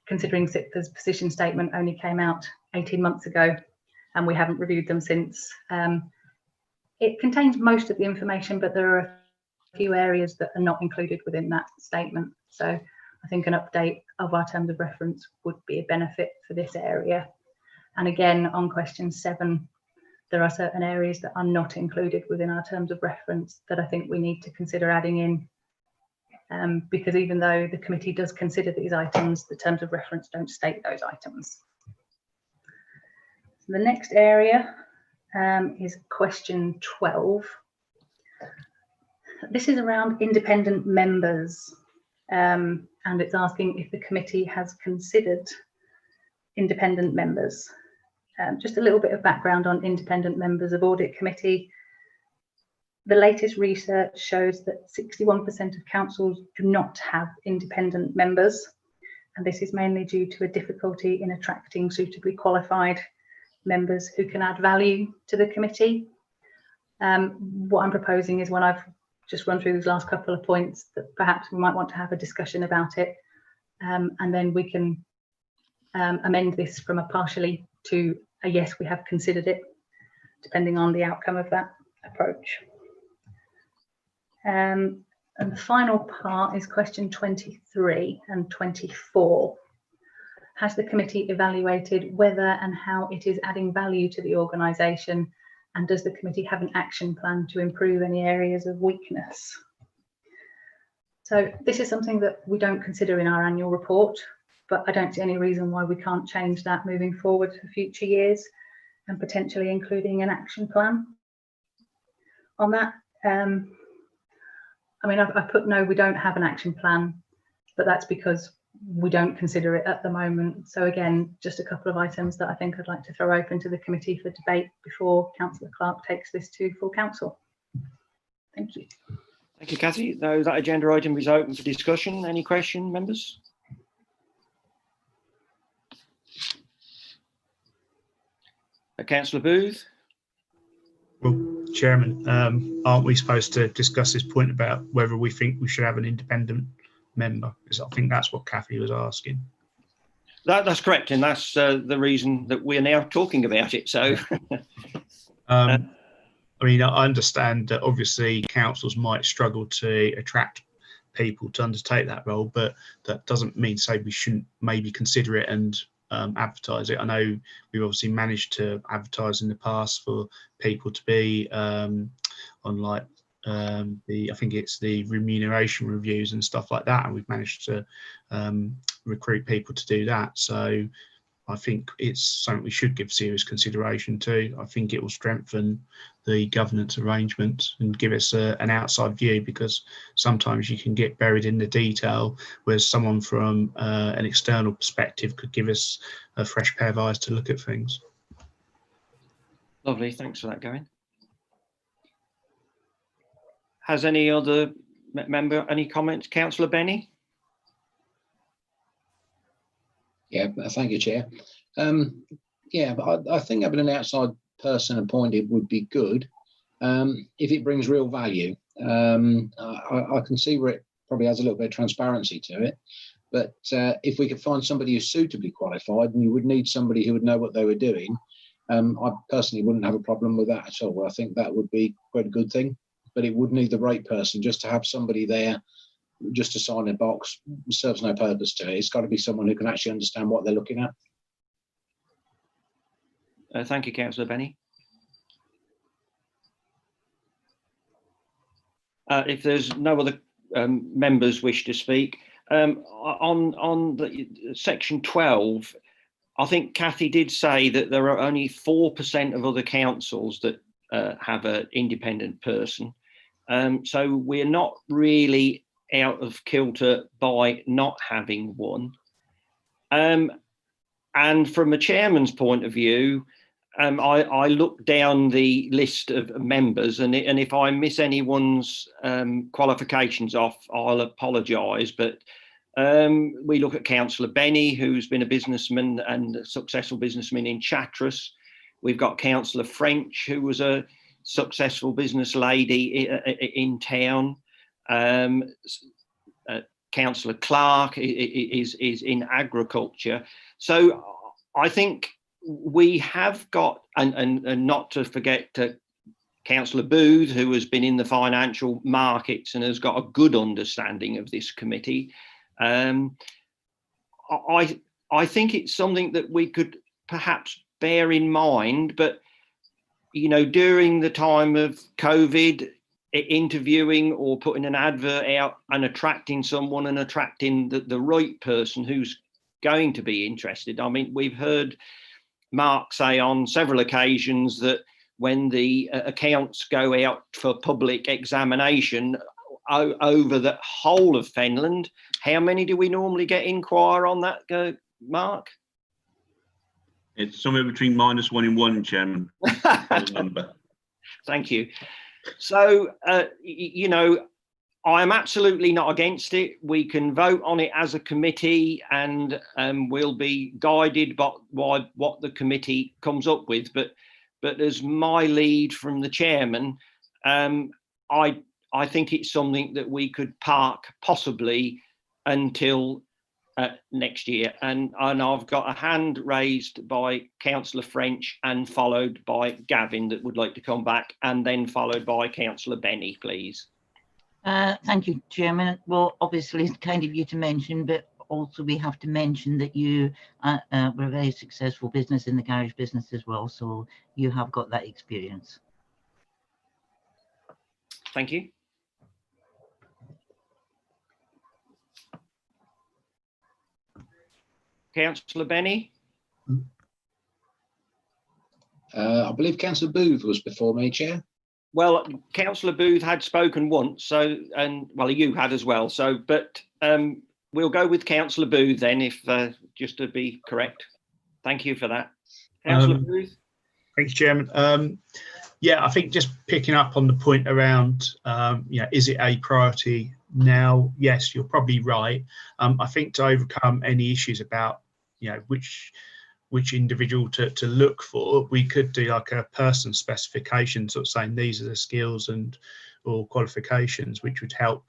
considering CIPFA's position statement only came out 18 months ago and we haven't reviewed them since. It contains most of the information, but there are a few areas that are not included within that statement. So I think an update of our terms of reference would be a benefit for this area. And again, on question 7, there are certain areas that are not included within our terms of reference that I think we need to consider adding in, because even though the committee does consider these items, the terms of reference don't state those items. So the next area is question 12. This is around independent members, and it's asking if the committee has considered independent members. Just a little bit of background on independent members of Audit Committee. The latest research shows that 61% of councils do not have independent members, and this is mainly due to a difficulty in attracting suitably qualified members who can add value to the committee. What I'm proposing is, when I've just run through these last couple of points, that perhaps we might want to have a discussion about it, and then we can amend this from a partially to a yes, we have considered it, depending on the outcome of that approach. And the final part is question 23 and 24. Has the committee evaluated whether and how it is adding value to the organisation, and does the committee have an action plan to improve any areas of weakness? So this is something that we don't consider in our annual report, but I don't see any reason why we can't change that moving forward for future years, and potentially including an action plan on that. I mean, I've put no, we don't have an action plan, but that's because we don't consider it at the moment. So again, just a couple of items that I think I'd like to throw open to the committee for debate before Councillor Clark takes this to full council. Thank you. Thank you, Cathy. Though that agenda item is open for discussion. Any question, members? Councillor Booth. Well, Chairman, aren't we supposed to discuss this point about whether we think we should have an independent member? Because I think that's what Cathy was asking. That's correct, and that's the reason that we're now talking about it. So, I mean, I understand that obviously councils might struggle to attract people to undertake that role, but that doesn't mean to say we shouldn't maybe consider it and advertise it. I know we've obviously managed to advertise in the past for people to be on like I think it's the remuneration reviews and stuff like that, and we've managed to recruit people to do that. So I think it's something we should give serious consideration to. I think it will strengthen the governance arrangements and give us an outside view, because sometimes you can get buried in the detail, whereas someone from an external perspective could give us a fresh pair of eyes to look at things. Lovely, thanks for that, Gavin. Has any other member any comments? Councillor Benny? Yeah, thank you, Chair. Yeah, but I think having an outside person appointed would be good if it brings real value. I can see where it probably has a little bit of transparency to it, but if we could find somebody who's suitably qualified, and you would need somebody who would know what they were doing, I personally wouldn't have a problem with that at all. I think that would be quite a good thing, but it would need the right person. Just to have somebody there just to sign a box serves no purpose to it. It's got to be someone who can actually understand what they're looking at. Thank you, Councillor Benny. If there's no other members wish to speak, on the section 12, I think Kathy did say that there are only 4% of other councils that have an independent person. So we're not really out of kilter by not having one. And from a chairman's point of view, I look down the list of members, and if I miss anyone's qualifications off, I'll apologise. But we look at Councillor Benny, who's been a businessman and a successful businessman in Chatras. We've got Councillor French, who was a successful business lady in town. Councillor Clark is in agriculture. So I think we have got, and not to forget Councillor Booth, who has been in the financial markets and has got a good understanding of this committee. I think it's something that we could perhaps bear in mind, but you know, during the time of COVID, interviewing or putting an advert out and attracting someone and attracting the right person who's going to be interested. I mean, we've heard Mark say on several occasions that when the accounts go out for public examination over the whole of Fenland, how many do we normally get inquire on that, Mark? It's somewhere between -1 and 1, Chairman. Thank you. So, you know, I'm absolutely not against it. We can vote on it as a committee, and we'll be guided by what the committee comes up with. But as my lead from the chairman, I think it's something that we could park possibly until next year. And I've got a hand raised by Councillor French and followed by Gavin that would like to come back, and then followed by Councillor Benny, please. Thank you, Chairman. Well, obviously it's kind of you to mention, but also we have to mention that you were a very successful business in the garage business as well, so you have got that experience. Thank you. Councillor Benny? I believe Councillor Booth was before me, Chair. Well, Councillor Booth had spoken once, so, and well, you had as well. So, but we'll go with Councillor Booth then, if just to be correct. Thank you for that, Councillor Booth. Thanks, Chairman. Yeah, I think just picking up on the point around, you know, is it a priority now? Yes, you're probably right. I think to overcome any issues about, you know, which individual to look for, we could do like a person specification, sort of saying these are the skills and or qualifications, which would help.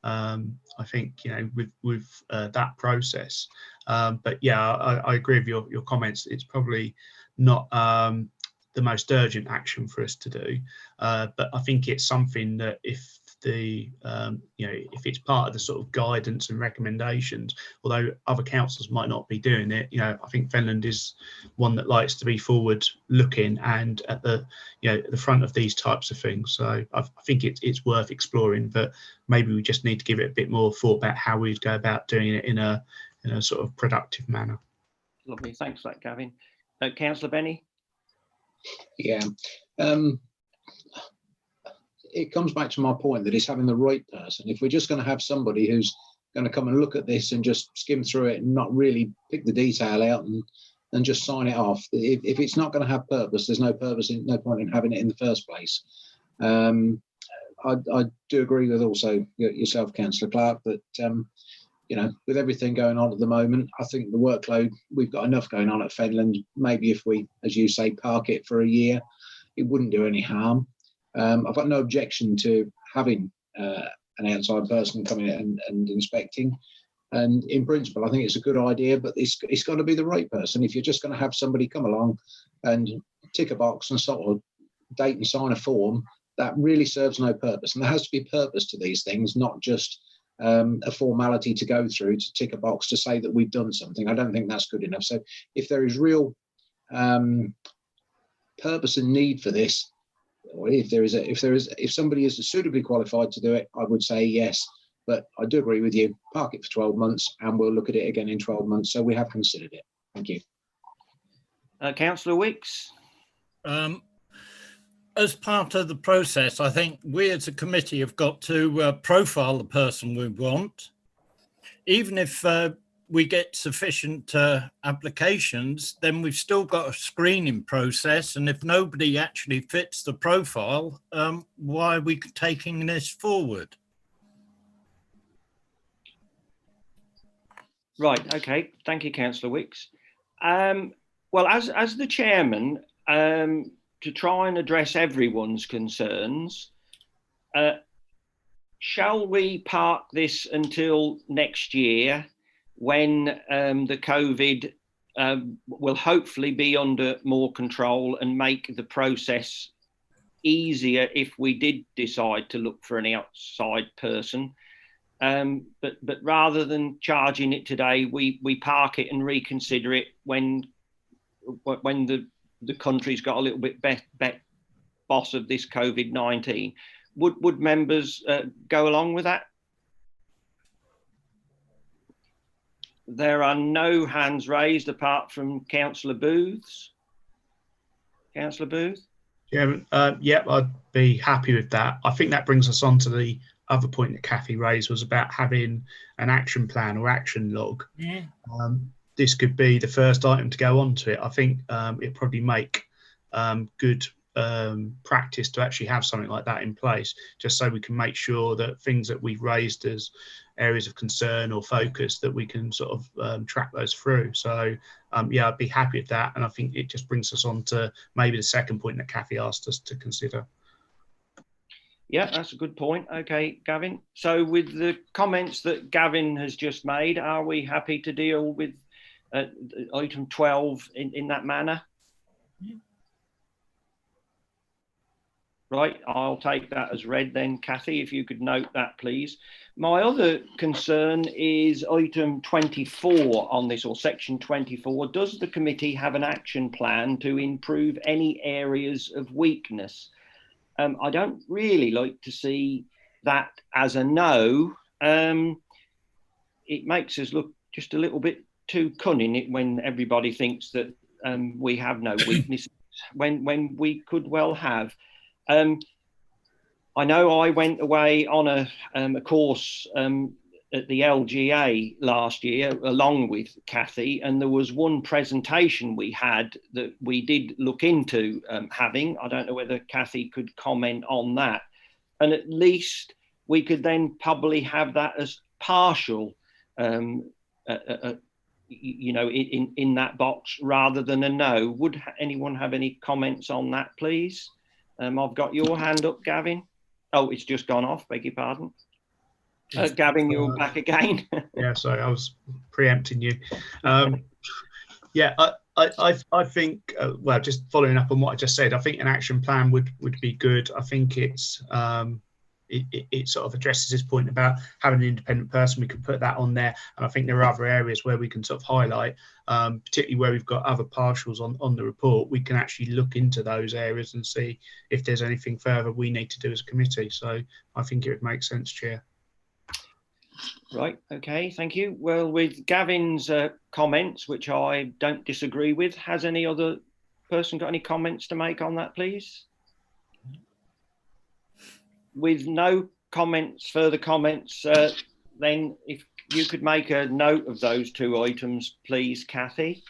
I think, you know, with that process. But yeah, I agree with your comments. It's probably not the most urgent action for us to do, but I think it's something that if the you know, if it's part of the sort of guidance and recommendations, although other councils might not be doing it, you know, I think Fenland is one that likes to be forward looking and at the, you know, at the front of these types of things. So I think it's worth exploring, but maybe we just need to give it a bit more thought about how we'd go about doing it in a sort of productive manner. Lovely, thanks for that, Gavin. Councillor Benny? Yeah. It comes back to my point that it's having the right person. If we're just going to have somebody who's going to come and look at this and just skim through it and not really pick the detail out and just sign it off, if it's not going to have purpose, there's no purpose, no point in having it in the first place. I do agree with also yourself, Councillor Clark, that you know, with everything going on at the moment, I think the workload, we've got enough going on at Fenland. Maybe if we, as you say, park it for a year, it wouldn't do any harm. I've got no objection to having an outside person coming in and inspecting. And in principle, I think it's a good idea, but it's got to be the right person. If you're just going to have somebody come along and tick a box and sort of date and sign a form, that really serves no purpose. And there has to be a purpose to these things, not just a formality to go through to tick a box to say that we've done something. I don't think that's good enough. So if there is real purpose and need for this, or if somebody is suitably qualified to do it, I would say yes. But I do agree with you. Park it for 12 months, and we'll look at it again in 12 months. So we have considered it. Thank you. Councillor Wicks. As part of the process, I think we as a committee have got to profile the person we want. Even if we get sufficient applications, then we've still got a screening process. And if nobody actually fits the profile, why are we taking this forward? Right. Okay. Thank you, Councillor Wicks. Well, as the chairman, to try and address everyone's concerns, shall we park this until next year, when the COVID will hopefully be under more control and make the process easier if we did decide to look for an outside person? But rather than charging it today, we park it and reconsider it when the country's got a little bit boss of this COVID-19. Would members go along with that? There are no hands raised apart from Councillor Booth's. Councillor Booth? Chairman, yeah, I'd be happy with that. I think that brings us on to the other point that Kathy raised, was about having an action plan or action log. Yeah. This could be the first item to go onto it. I think it'd probably make good practice to actually have something like that in place, just so we can make sure that things that we've raised as areas of concern or focus, that we can sort of track those through. So yeah, I'd be happy with that. And I think it just brings us on to maybe the second point that Kathy asked us to consider. Yeah, that's a good point. Okay, Gavin. So with the comments that Gavin has just made, are we happy to deal with item 12 in that manner? Yeah. Right, I'll take that as read then, Kathy, if you could note that, please. My other concern is item 24 on this, or section 24. Does the committee have an action plan to improve any areas of weakness? I don't really like to see that as a no. It makes us look just a little bit too cunning when everybody thinks that we have no weaknesses when we could well have. I know I went away on a course at the LGA last year along with Kathy, and there was one presentation we had that we did look into having. I don't know whether Kathy could comment on that, and at least we could then probably have that as partial, you know, in that box rather than a no. Would anyone have any comments on that, please? I've got your hand up, Gavin. Oh, it's just gone off, beg your pardon. Gavin, you're back again. Yeah, sorry, I was preempting you. Yeah, I think, well, just following up on what I just said, I think an action plan would be good. I think it's it sort of addresses this point about having an independent person. We can put that on there, and I think there are other areas where we can sort of highlight, particularly where we've got other partials on the report. We can actually look into those areas and see if there's anything further we need to do as a committee. So I think it would make sense, Chair. Right, okay, thank you. Well, with Gavin's comments, which I don't disagree with, has any other person got any comments to make on that, please? With no comments, further comments, then if you could make a note of those two items, please, Kathy.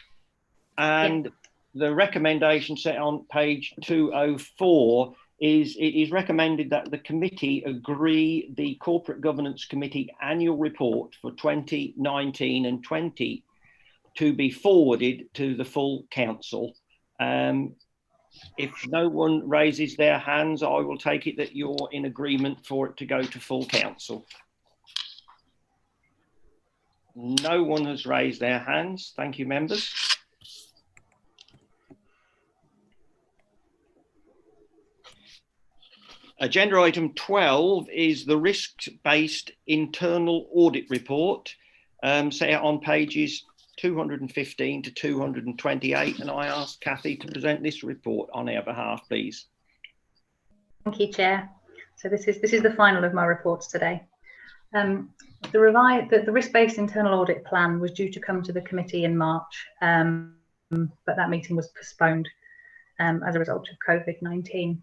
And the recommendation set on page 204 is it is recommended that the committee agree the Corporate Governance Committee annual report for 2019 and 20 to be forwarded to the full council. If no one raises their hands, I will take it that you're in agreement for it to go to full council. No one has raised their hands. Thank you, members. Agenda item 12 is the risk-based internal audit report, set out on pages 215 to 228, and I ask Kathy to present this report on our behalf, please. Thank you, Chair. So this is the final of my reports today. The risk-based internal audit plan was due to come to the committee in March, but that meeting was postponed as a result of COVID-19.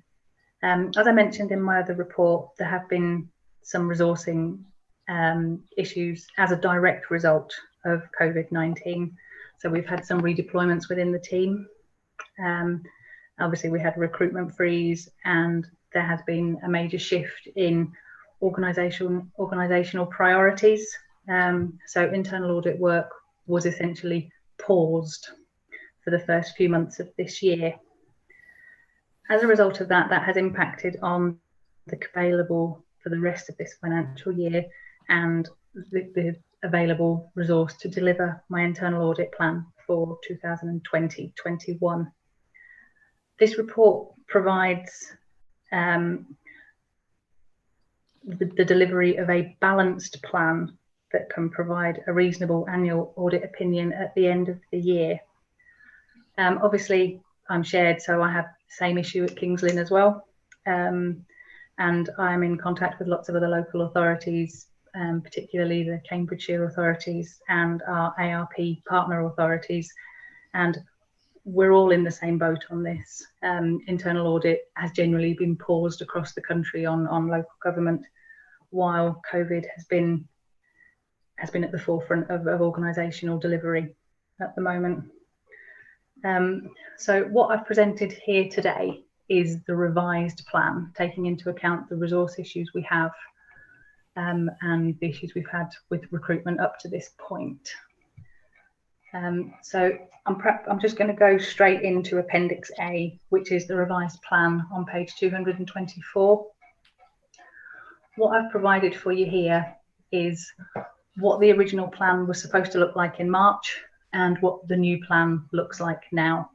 As I mentioned in my other report, there have been some resourcing issues as a direct result of COVID-19. So we've had some redeployments within the team. Obviously, we had a recruitment freeze, and there has been a major shift in organisational priorities. So internal audit work was essentially paused for the first few months of this year. As a result of that, that has impacted on the available for the rest of this financial year and the available resource to deliver my internal audit plan for 2020-21. This report provides the delivery of a balanced plan that can provide a reasonable annual audit opinion at the end of the year. Obviously, I'm shared, so I have the same issue at Kings Lynn as well. And I'm in contact with lots of other local authorities, particularly the Cambridgeshire authorities and our ARP partner authorities. And we're all in the same boat on this. Internal audit has generally been paused across the country on local government, while COVID has been at the forefront of organisational delivery at the moment. So what I've presented here today is the revised plan, taking into account the resource issues we have and the issues we've had with recruitment up to this point. So I'm just going to go straight into Appendix A, which is the revised plan on page 224. What I've provided for you here is what the original plan was supposed to look like in March and what the new plan looks like now.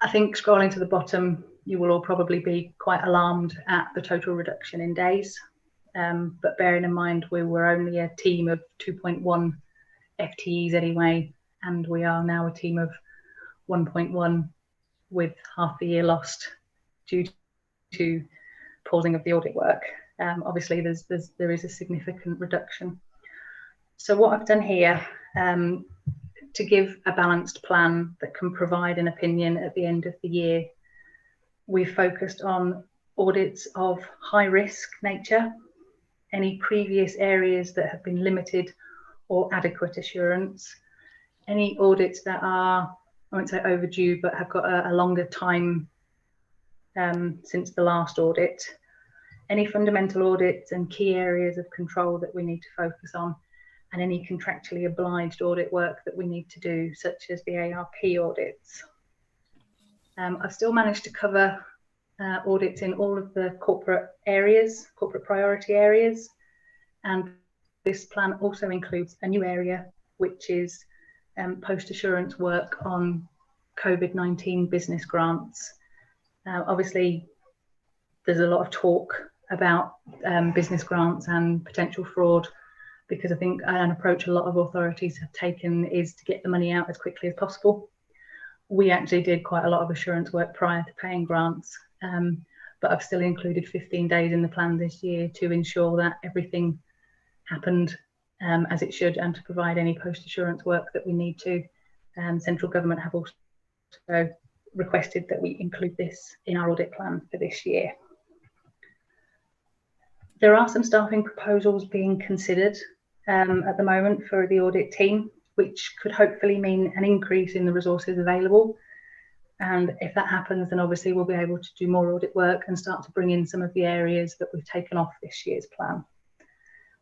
I think scrolling to the bottom, you will all probably be quite alarmed at the total reduction in days. But bearing in mind we were only a team of 2.1 FTEs anyway, and we are now a team of 1.1 with half the year lost due to pausing of the audit work. Obviously there is a significant reduction. So what I've done here, to give a balanced plan that can provide an opinion at the end of the year, we've focused on audits of high risk nature, any previous areas that have been limited or adequate assurance, any audits that are, I won't say overdue, but have got a longer time since the last audit, any fundamental audits and key areas of control that we need to focus on, and any contractually obliged audit work that we need to do, such as the ARP audits. I've still managed to cover audits in all of the corporate areas, corporate priority areas, and this plan also includes a new area, which is post-assurance work on COVID-19 business grants. Obviously, there's a lot of talk about business grants and potential fraud, because I think an approach a lot of authorities have taken is to get the money out as quickly as possible. We actually did quite a lot of assurance work prior to paying grants, but I've still included 15 days in the plan this year to ensure that everything happened as it should, and to provide any post-assurance work that we need to. Central government have also requested that we include this in our audit plan for this year. There are some staffing proposals being considered at the moment for the audit team, which could hopefully mean an increase in the resources available. And if that happens, then obviously we'll be able to do more audit work and start to bring in some of the areas that we've taken off this year's plan.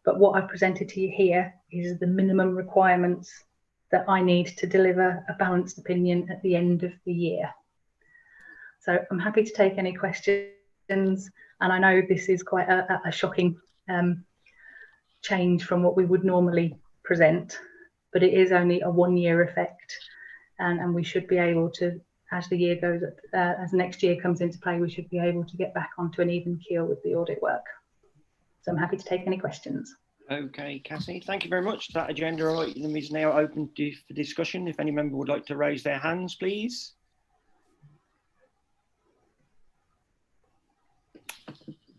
But what I've presented to you here is the minimum requirements that I need to deliver a balanced opinion at the end of the year. So I'm happy to take any questions. And I know this is quite a shocking change from what we would normally present, but it is only a 1 year effect, and we should be able to as the year goes, as next year comes into play, we should be able to get back onto an even keel with the audit work. So I'm happy to take any questions. Okay, Cassie, thank you very much. That agenda item is now open for discussion. If any member would like to raise their hands, please.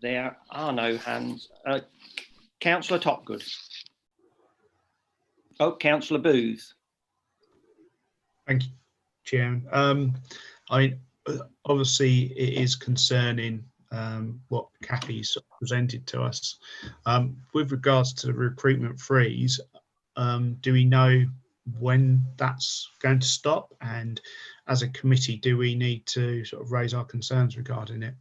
There are no hands. Councillor Topgood. Oh, Councillor Booth. Thank you, Chairman. I mean, obviously it is concerning what Kathy's sort of presented to us. With regards to the recruitment freeze, do we know when that's going to stop? And as a committee, do we need to sort of raise our concerns regarding it?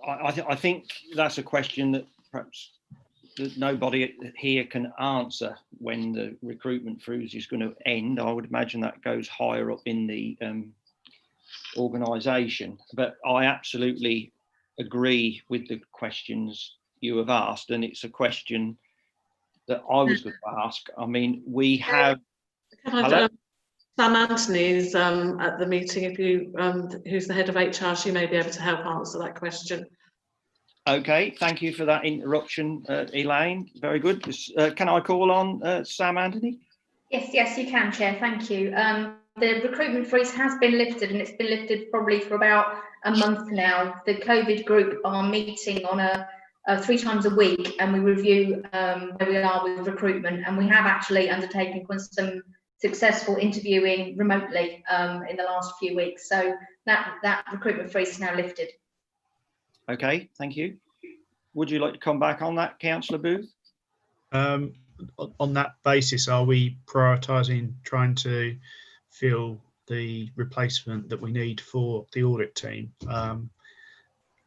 I think that's a question that perhaps nobody here can answer when the recruitment freeze is going to end. I would imagine that goes higher up in the organisation. But I absolutely agree with the questions you have asked, and it's a question that I was going to ask. I mean, we have. Sam Anthony's at the meeting. If you, who's the head of HR, she may be able to help answer that question. Okay, thank you for that interruption, Elaine. Very good. Can I call on Sam Anthony? Yes, you can, Chair. Thank you. The recruitment freeze has been lifted, and it's been lifted probably for about a month now. The COVID group are meeting on a 3 times a week, and we review where we are with recruitment. And we have actually undertaken some successful interviewing remotely in the last few weeks. So that recruitment freeze is now lifted. Okay, thank you. Would you like to come back on that, Councillor Booth? On that basis, are we prioritising trying to fill the replacement that we need for the audit team?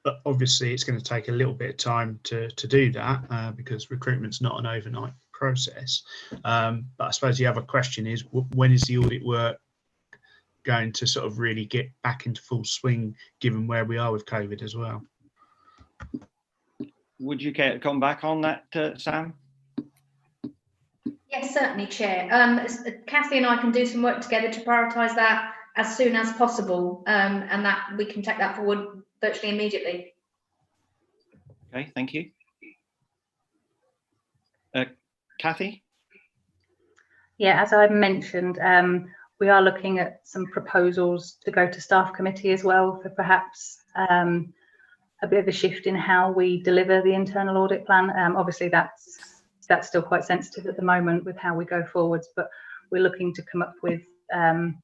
But obviously, it's going to take a little bit of time to do that because recruitment's not an overnight process. But I suppose the other question is, when is the audit work going to sort of really get back into full swing, given where we are with COVID as well? Would you care to come back on that, Sam? Yes, certainly, Chair. Kathy and I can do some work together to prioritise that as soon as possible, and that we can take that forward virtually immediately. Okay, thank you. Kathy? Yeah, as I mentioned, we are looking at some proposals to go to staff committee as well for perhaps a bit of a shift in how we deliver the internal audit plan. Obviously, that's still quite sensitive at the moment with how we go forwards, but we're looking to come up with an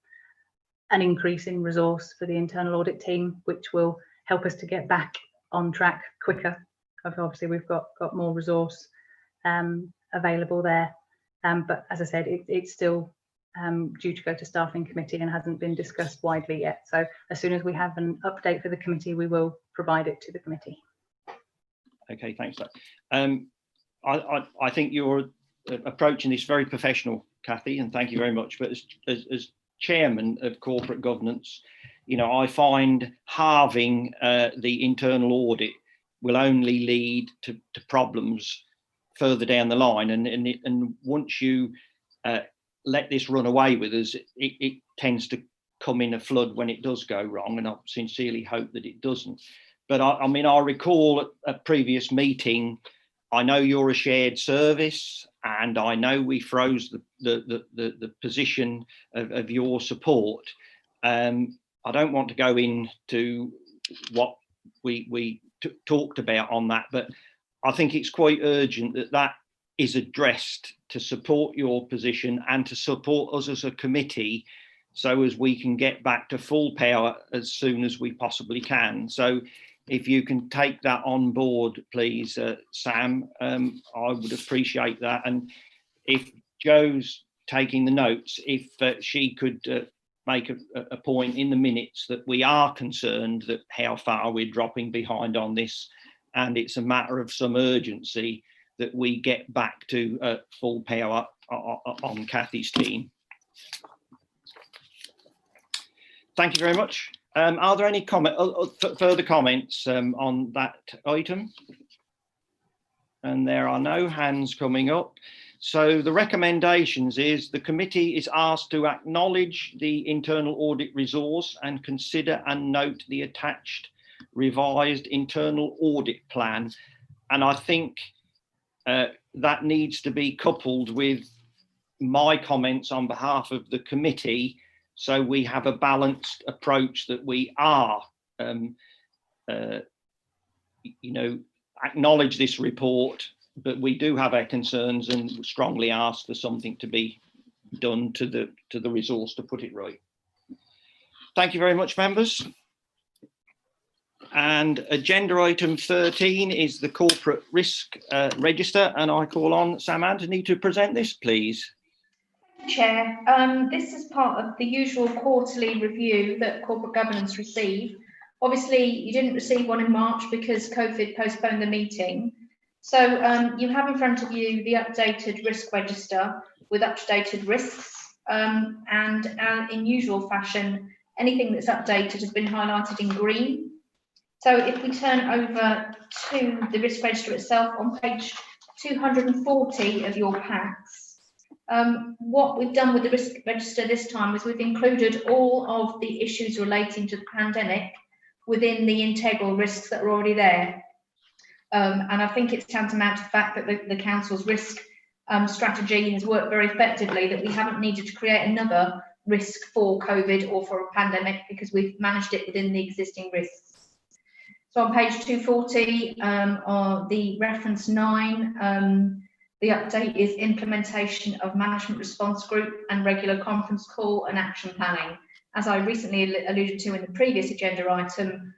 increase in resource for the internal audit team, which will help us to get back on track quicker. Obviously, we've got more resource available there, but as I said, it's still due to go to staffing committee and hasn't been discussed widely yet. So as soon as we have an update for the committee, we will provide it to the committee. Okay, thanks. I think you're approaching this very professional, Kathy, and thank you very much. But as chairman of corporate governance, you know, I find halving the internal audit will only lead to problems further down the line. And once you let this run away with us, it tends to come in a flood when it does go wrong, and I sincerely hope that it doesn't. But I mean, I recall at a previous meeting, I know you're a shared service, and I know we froze the position of your support. I don't want to go into what we talked about on that, but I think it's quite urgent that is addressed to support your position and to support us as a committee, so as we can get back to full power as soon as we possibly can. So if you can take that on board, please, Sam, I would appreciate that. And if Joe's taking the notes, if she could make a point in the minutes that we are concerned that how far we're dropping behind on this, and it's a matter of some urgency that we get back to full power on Kathy's team. Thank you very much. Are there any further comments on that item? And there are no hands coming up. So the recommendations is the committee is asked to acknowledge the internal audit resource and consider and note the attached revised internal audit plan. And I think that needs to be coupled with my comments on behalf of the committee, so we have a balanced approach, that we are, acknowledge this report, but we do have our concerns and strongly ask for something to be done to the resource to put it right. Thank you very much, members. And agenda item 13 is the corporate risk register, and I call on Sam Anthony to present this, please. Chair, this is part of the usual quarterly review that corporate governance receive. Obviously, you didn't receive one in March because COVID postponed the meeting. So you have in front of you the updated risk register with updated risks, and in usual fashion, anything that's updated has been highlighted in green. So if we turn over to the risk register itself on page 240 of your packs, what we've done with the risk register this time is we've included all of the issues relating to the pandemic within the integral risks that are already there. And I think it's tantamount to the fact that the council's risk strategy has worked very effectively, that we haven't needed to create another risk for COVID or for a pandemic, because we've managed it within the existing risks. So on page 240, on the reference 9, the update is implementation of management response group and regular conference call and action planning. As I recently alluded to in the previous agenda item,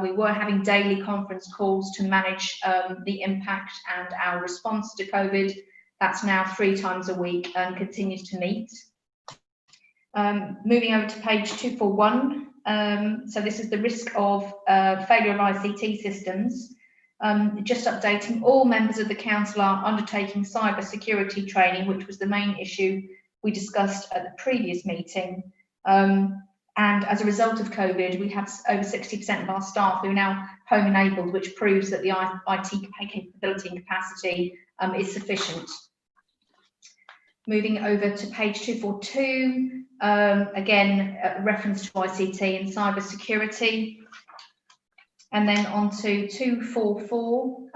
we were having daily conference calls to manage the impact and our response to COVID. That's now 3 times a week and continues to meet. Moving over to page 241. So this is the risk of failure of ICT systems. Just updating, all members of the council are undertaking cyber security training, which was the main issue we discussed at the previous meeting. And as a result of COVID, we have over 60% of our staff who are now home enabled, which proves that the IT capability and capacity is sufficient. Moving over to page 242, again, a reference to ICT and cyber security. And then on to 244,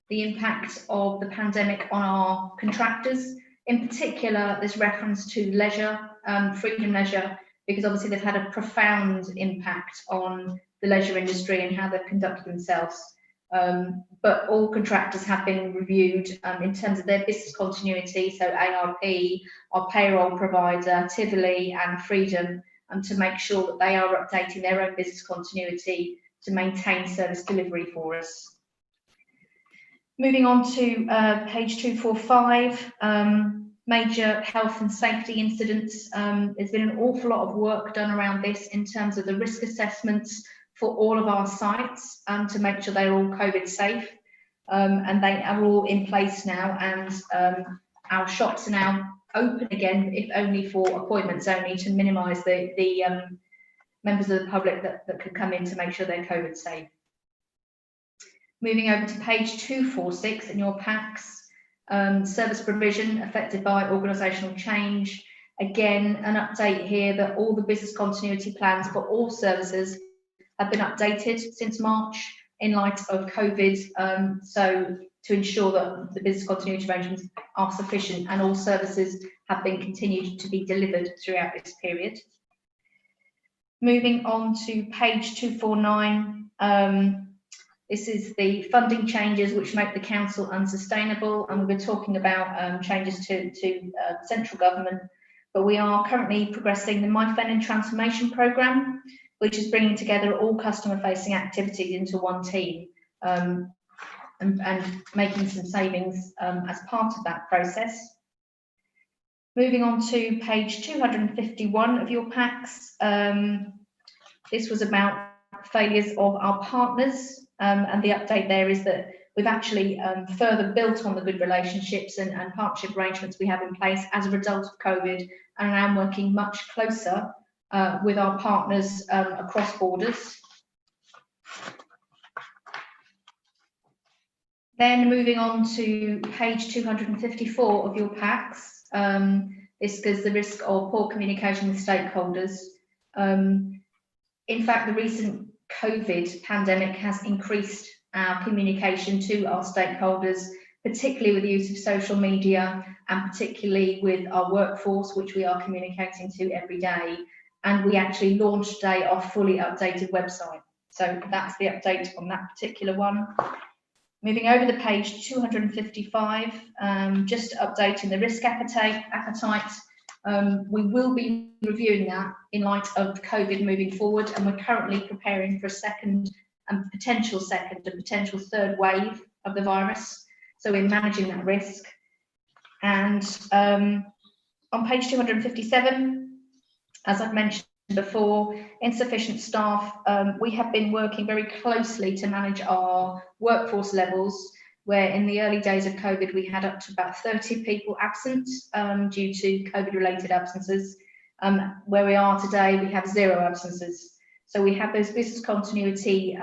the impact of the pandemic on our contractors. In particular, there's reference to leisure, freedom leisure, because obviously they've had a profound impact on the leisure industry and how they've conducted themselves. But all contractors have been reviewed in terms of their business continuity, so ARP, our payroll provider, Tivoli and Freedom, to make sure that they are updating their own business continuity to maintain service delivery for us. Moving on to page 245, major health and safety incidents. There's been an awful lot of work done around this in terms of the risk assessments for all of our sites to make sure they're all COVID safe. And they are all in place now, and our shops are now open again, if only for appointments only, to minimise the members of the public that could come in to make sure they're COVID safe. Moving over to page 246 in your packs, service provision affected by organisational change. Again, an update here that all the business continuity plans for all services have been updated since March in light of COVID, so to ensure that the business continuity arrangements are sufficient and all services have been continued to be delivered throughout this period. Moving on to page 249, this is the funding changes which make the council unsustainable, and we've been talking about changes to central government, but we are currently progressing the My Fennon transformation programme, which is bringing together all customer-facing activities into one team and making some savings as part of that process. Moving on to page 251 of your packs, this was about failures of our partners, and the update there is that we've actually further built on the good relationships and partnership arrangements we have in place as a result of COVID, and are now working much closer with our partners across borders. Then moving on to page 254 of your packs, this gives the risk of poor communication with stakeholders. In fact, the recent COVID pandemic has increased our communication to our stakeholders, particularly with the use of social media and particularly with our workforce, which we are communicating to every day. And we actually launched today our fully updated website. So that's the update on that particular one. Moving over the page 255, just updating the risk appetite. We will be reviewing that in light of COVID moving forward, and we're currently preparing for a second and potential third wave of the virus. So we're managing that risk. And on page 257, as I've mentioned before, insufficient staff. We have been working very closely to manage our workforce levels, where in the early days of COVID, we had up to about 30 people absent due to COVID-related absences. Where we are today, we have 0 absences. So we have those business continuity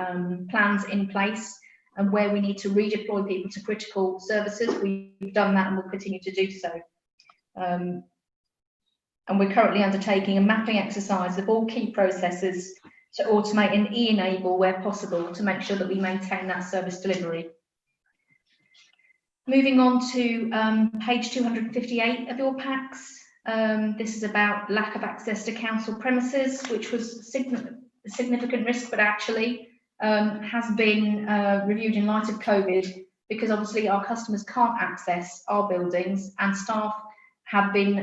plans in place, and where we need to redeploy people to critical services, we've done that and will continue to do so. And we're currently undertaking a mapping exercise of all key processes to automate and e-enable where possible to make sure that we maintain that service delivery. Moving on to page 258 of your packs. This is about lack of access to council premises, which was a significant risk, but actually has been reviewed in light of COVID, because obviously our customers can't access our buildings and staff have been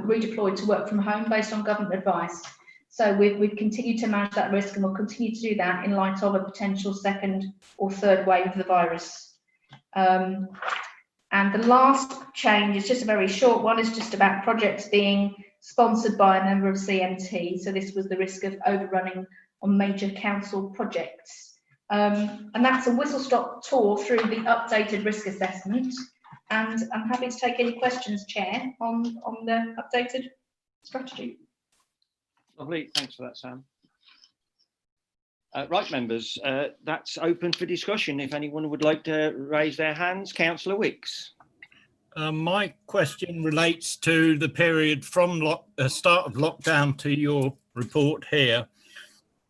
redeployed to work from home based on government advice. So we've continued to manage that risk, and we'll continue to do that in light of a potential second or third wave of the virus. And the last change is just a very short one. It's just about projects being sponsored by a member of CMT. So this was the risk of overrunning on major council projects. And that's a whistle-stop tour through the updated risk assessment. And I'm happy to take any questions, Chair, on the updated strategy. Lovely, thanks for that, Sam. Right, members, that's open for discussion. If anyone would like to raise their hands, Councillor Wicks. My question relates to the period from start of lockdown to your report here.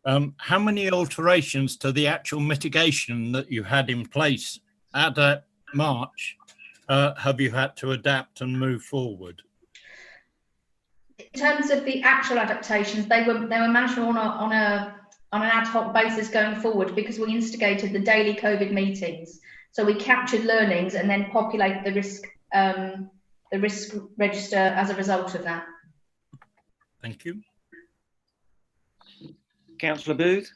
How many alterations to the actual mitigation that you had in place at March have you had to adapt and move forward? In terms of the actual adaptations, they were managed on an ad hoc basis going forward, because we instigated the daily COVID meetings. So we captured learnings and then populated the risk register as a result of that. Thank you. Councillor Booth.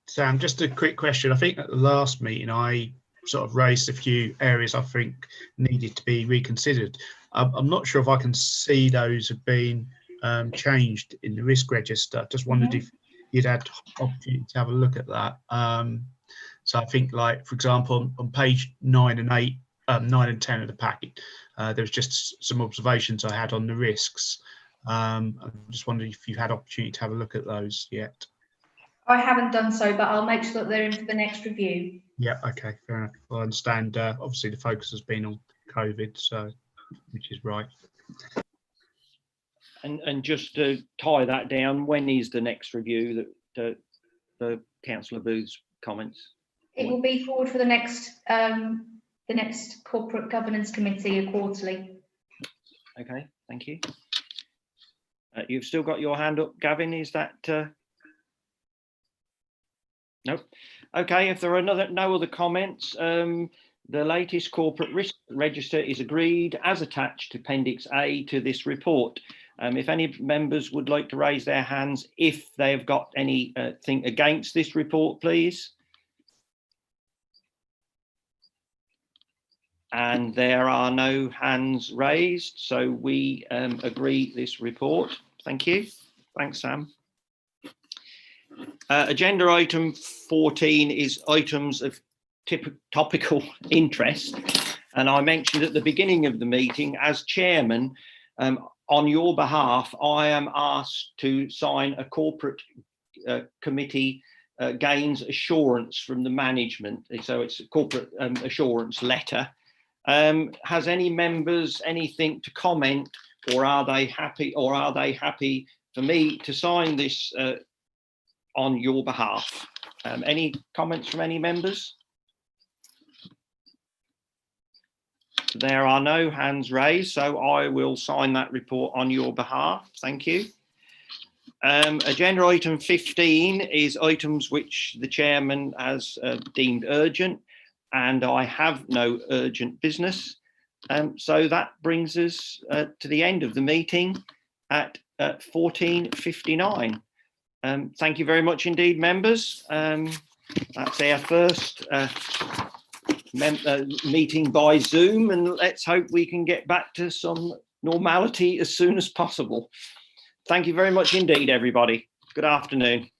Sam, just a quick question. I think at the last meeting, I sort of raised a few areas I think needed to be reconsidered. I'm not sure if I can see those have been changed in the risk register. Just wondered if you'd had opportunity to have a look at that. So I think, like, for example, on page 9 and 10 of the packet, there's just some observations I had on the risks. I'm just wondering if you had opportunity to have a look at those yet. I haven't done so, but I'll make sure that they're in for the next review. Yeah, okay, fair enough. I understand. Obviously, the focus has been on COVID, so which is right. And just to tie that down, when is the next review that the Councillor Booth's comments? It will be forward for the next corporate governance committee quarterly. Okay, thank you. You've still got your hand up, Gavin. Is that? No. Okay. If there are no other comments, the latest corporate risk register is agreed as attached to Appendix A to this report. If any members would like to raise their hands if they have got anything against this report, please. And there are no hands raised, so we agree this report. Thank you. Thanks, Sam. Agenda item 14 is items of topical interest. And I mentioned at the beginning of the meeting, as chairman, on your behalf, I am asked to sign a corporate committee gains assurance from the management. So it's a corporate assurance letter. Has any members anything to comment, or are they happy for me to sign this on your behalf? Any comments from any members? There are no hands raised, so I will sign that report on your behalf. Thank you. Agenda item 15 is items which the chairman has deemed urgent, and I have no urgent business. So that brings us to the end of the meeting at 14:59. Thank you very much indeed, members. That's our first meeting by Zoom, and let's hope we can get back to some normality as soon as possible. Thank you very much indeed, everybody. Good afternoon.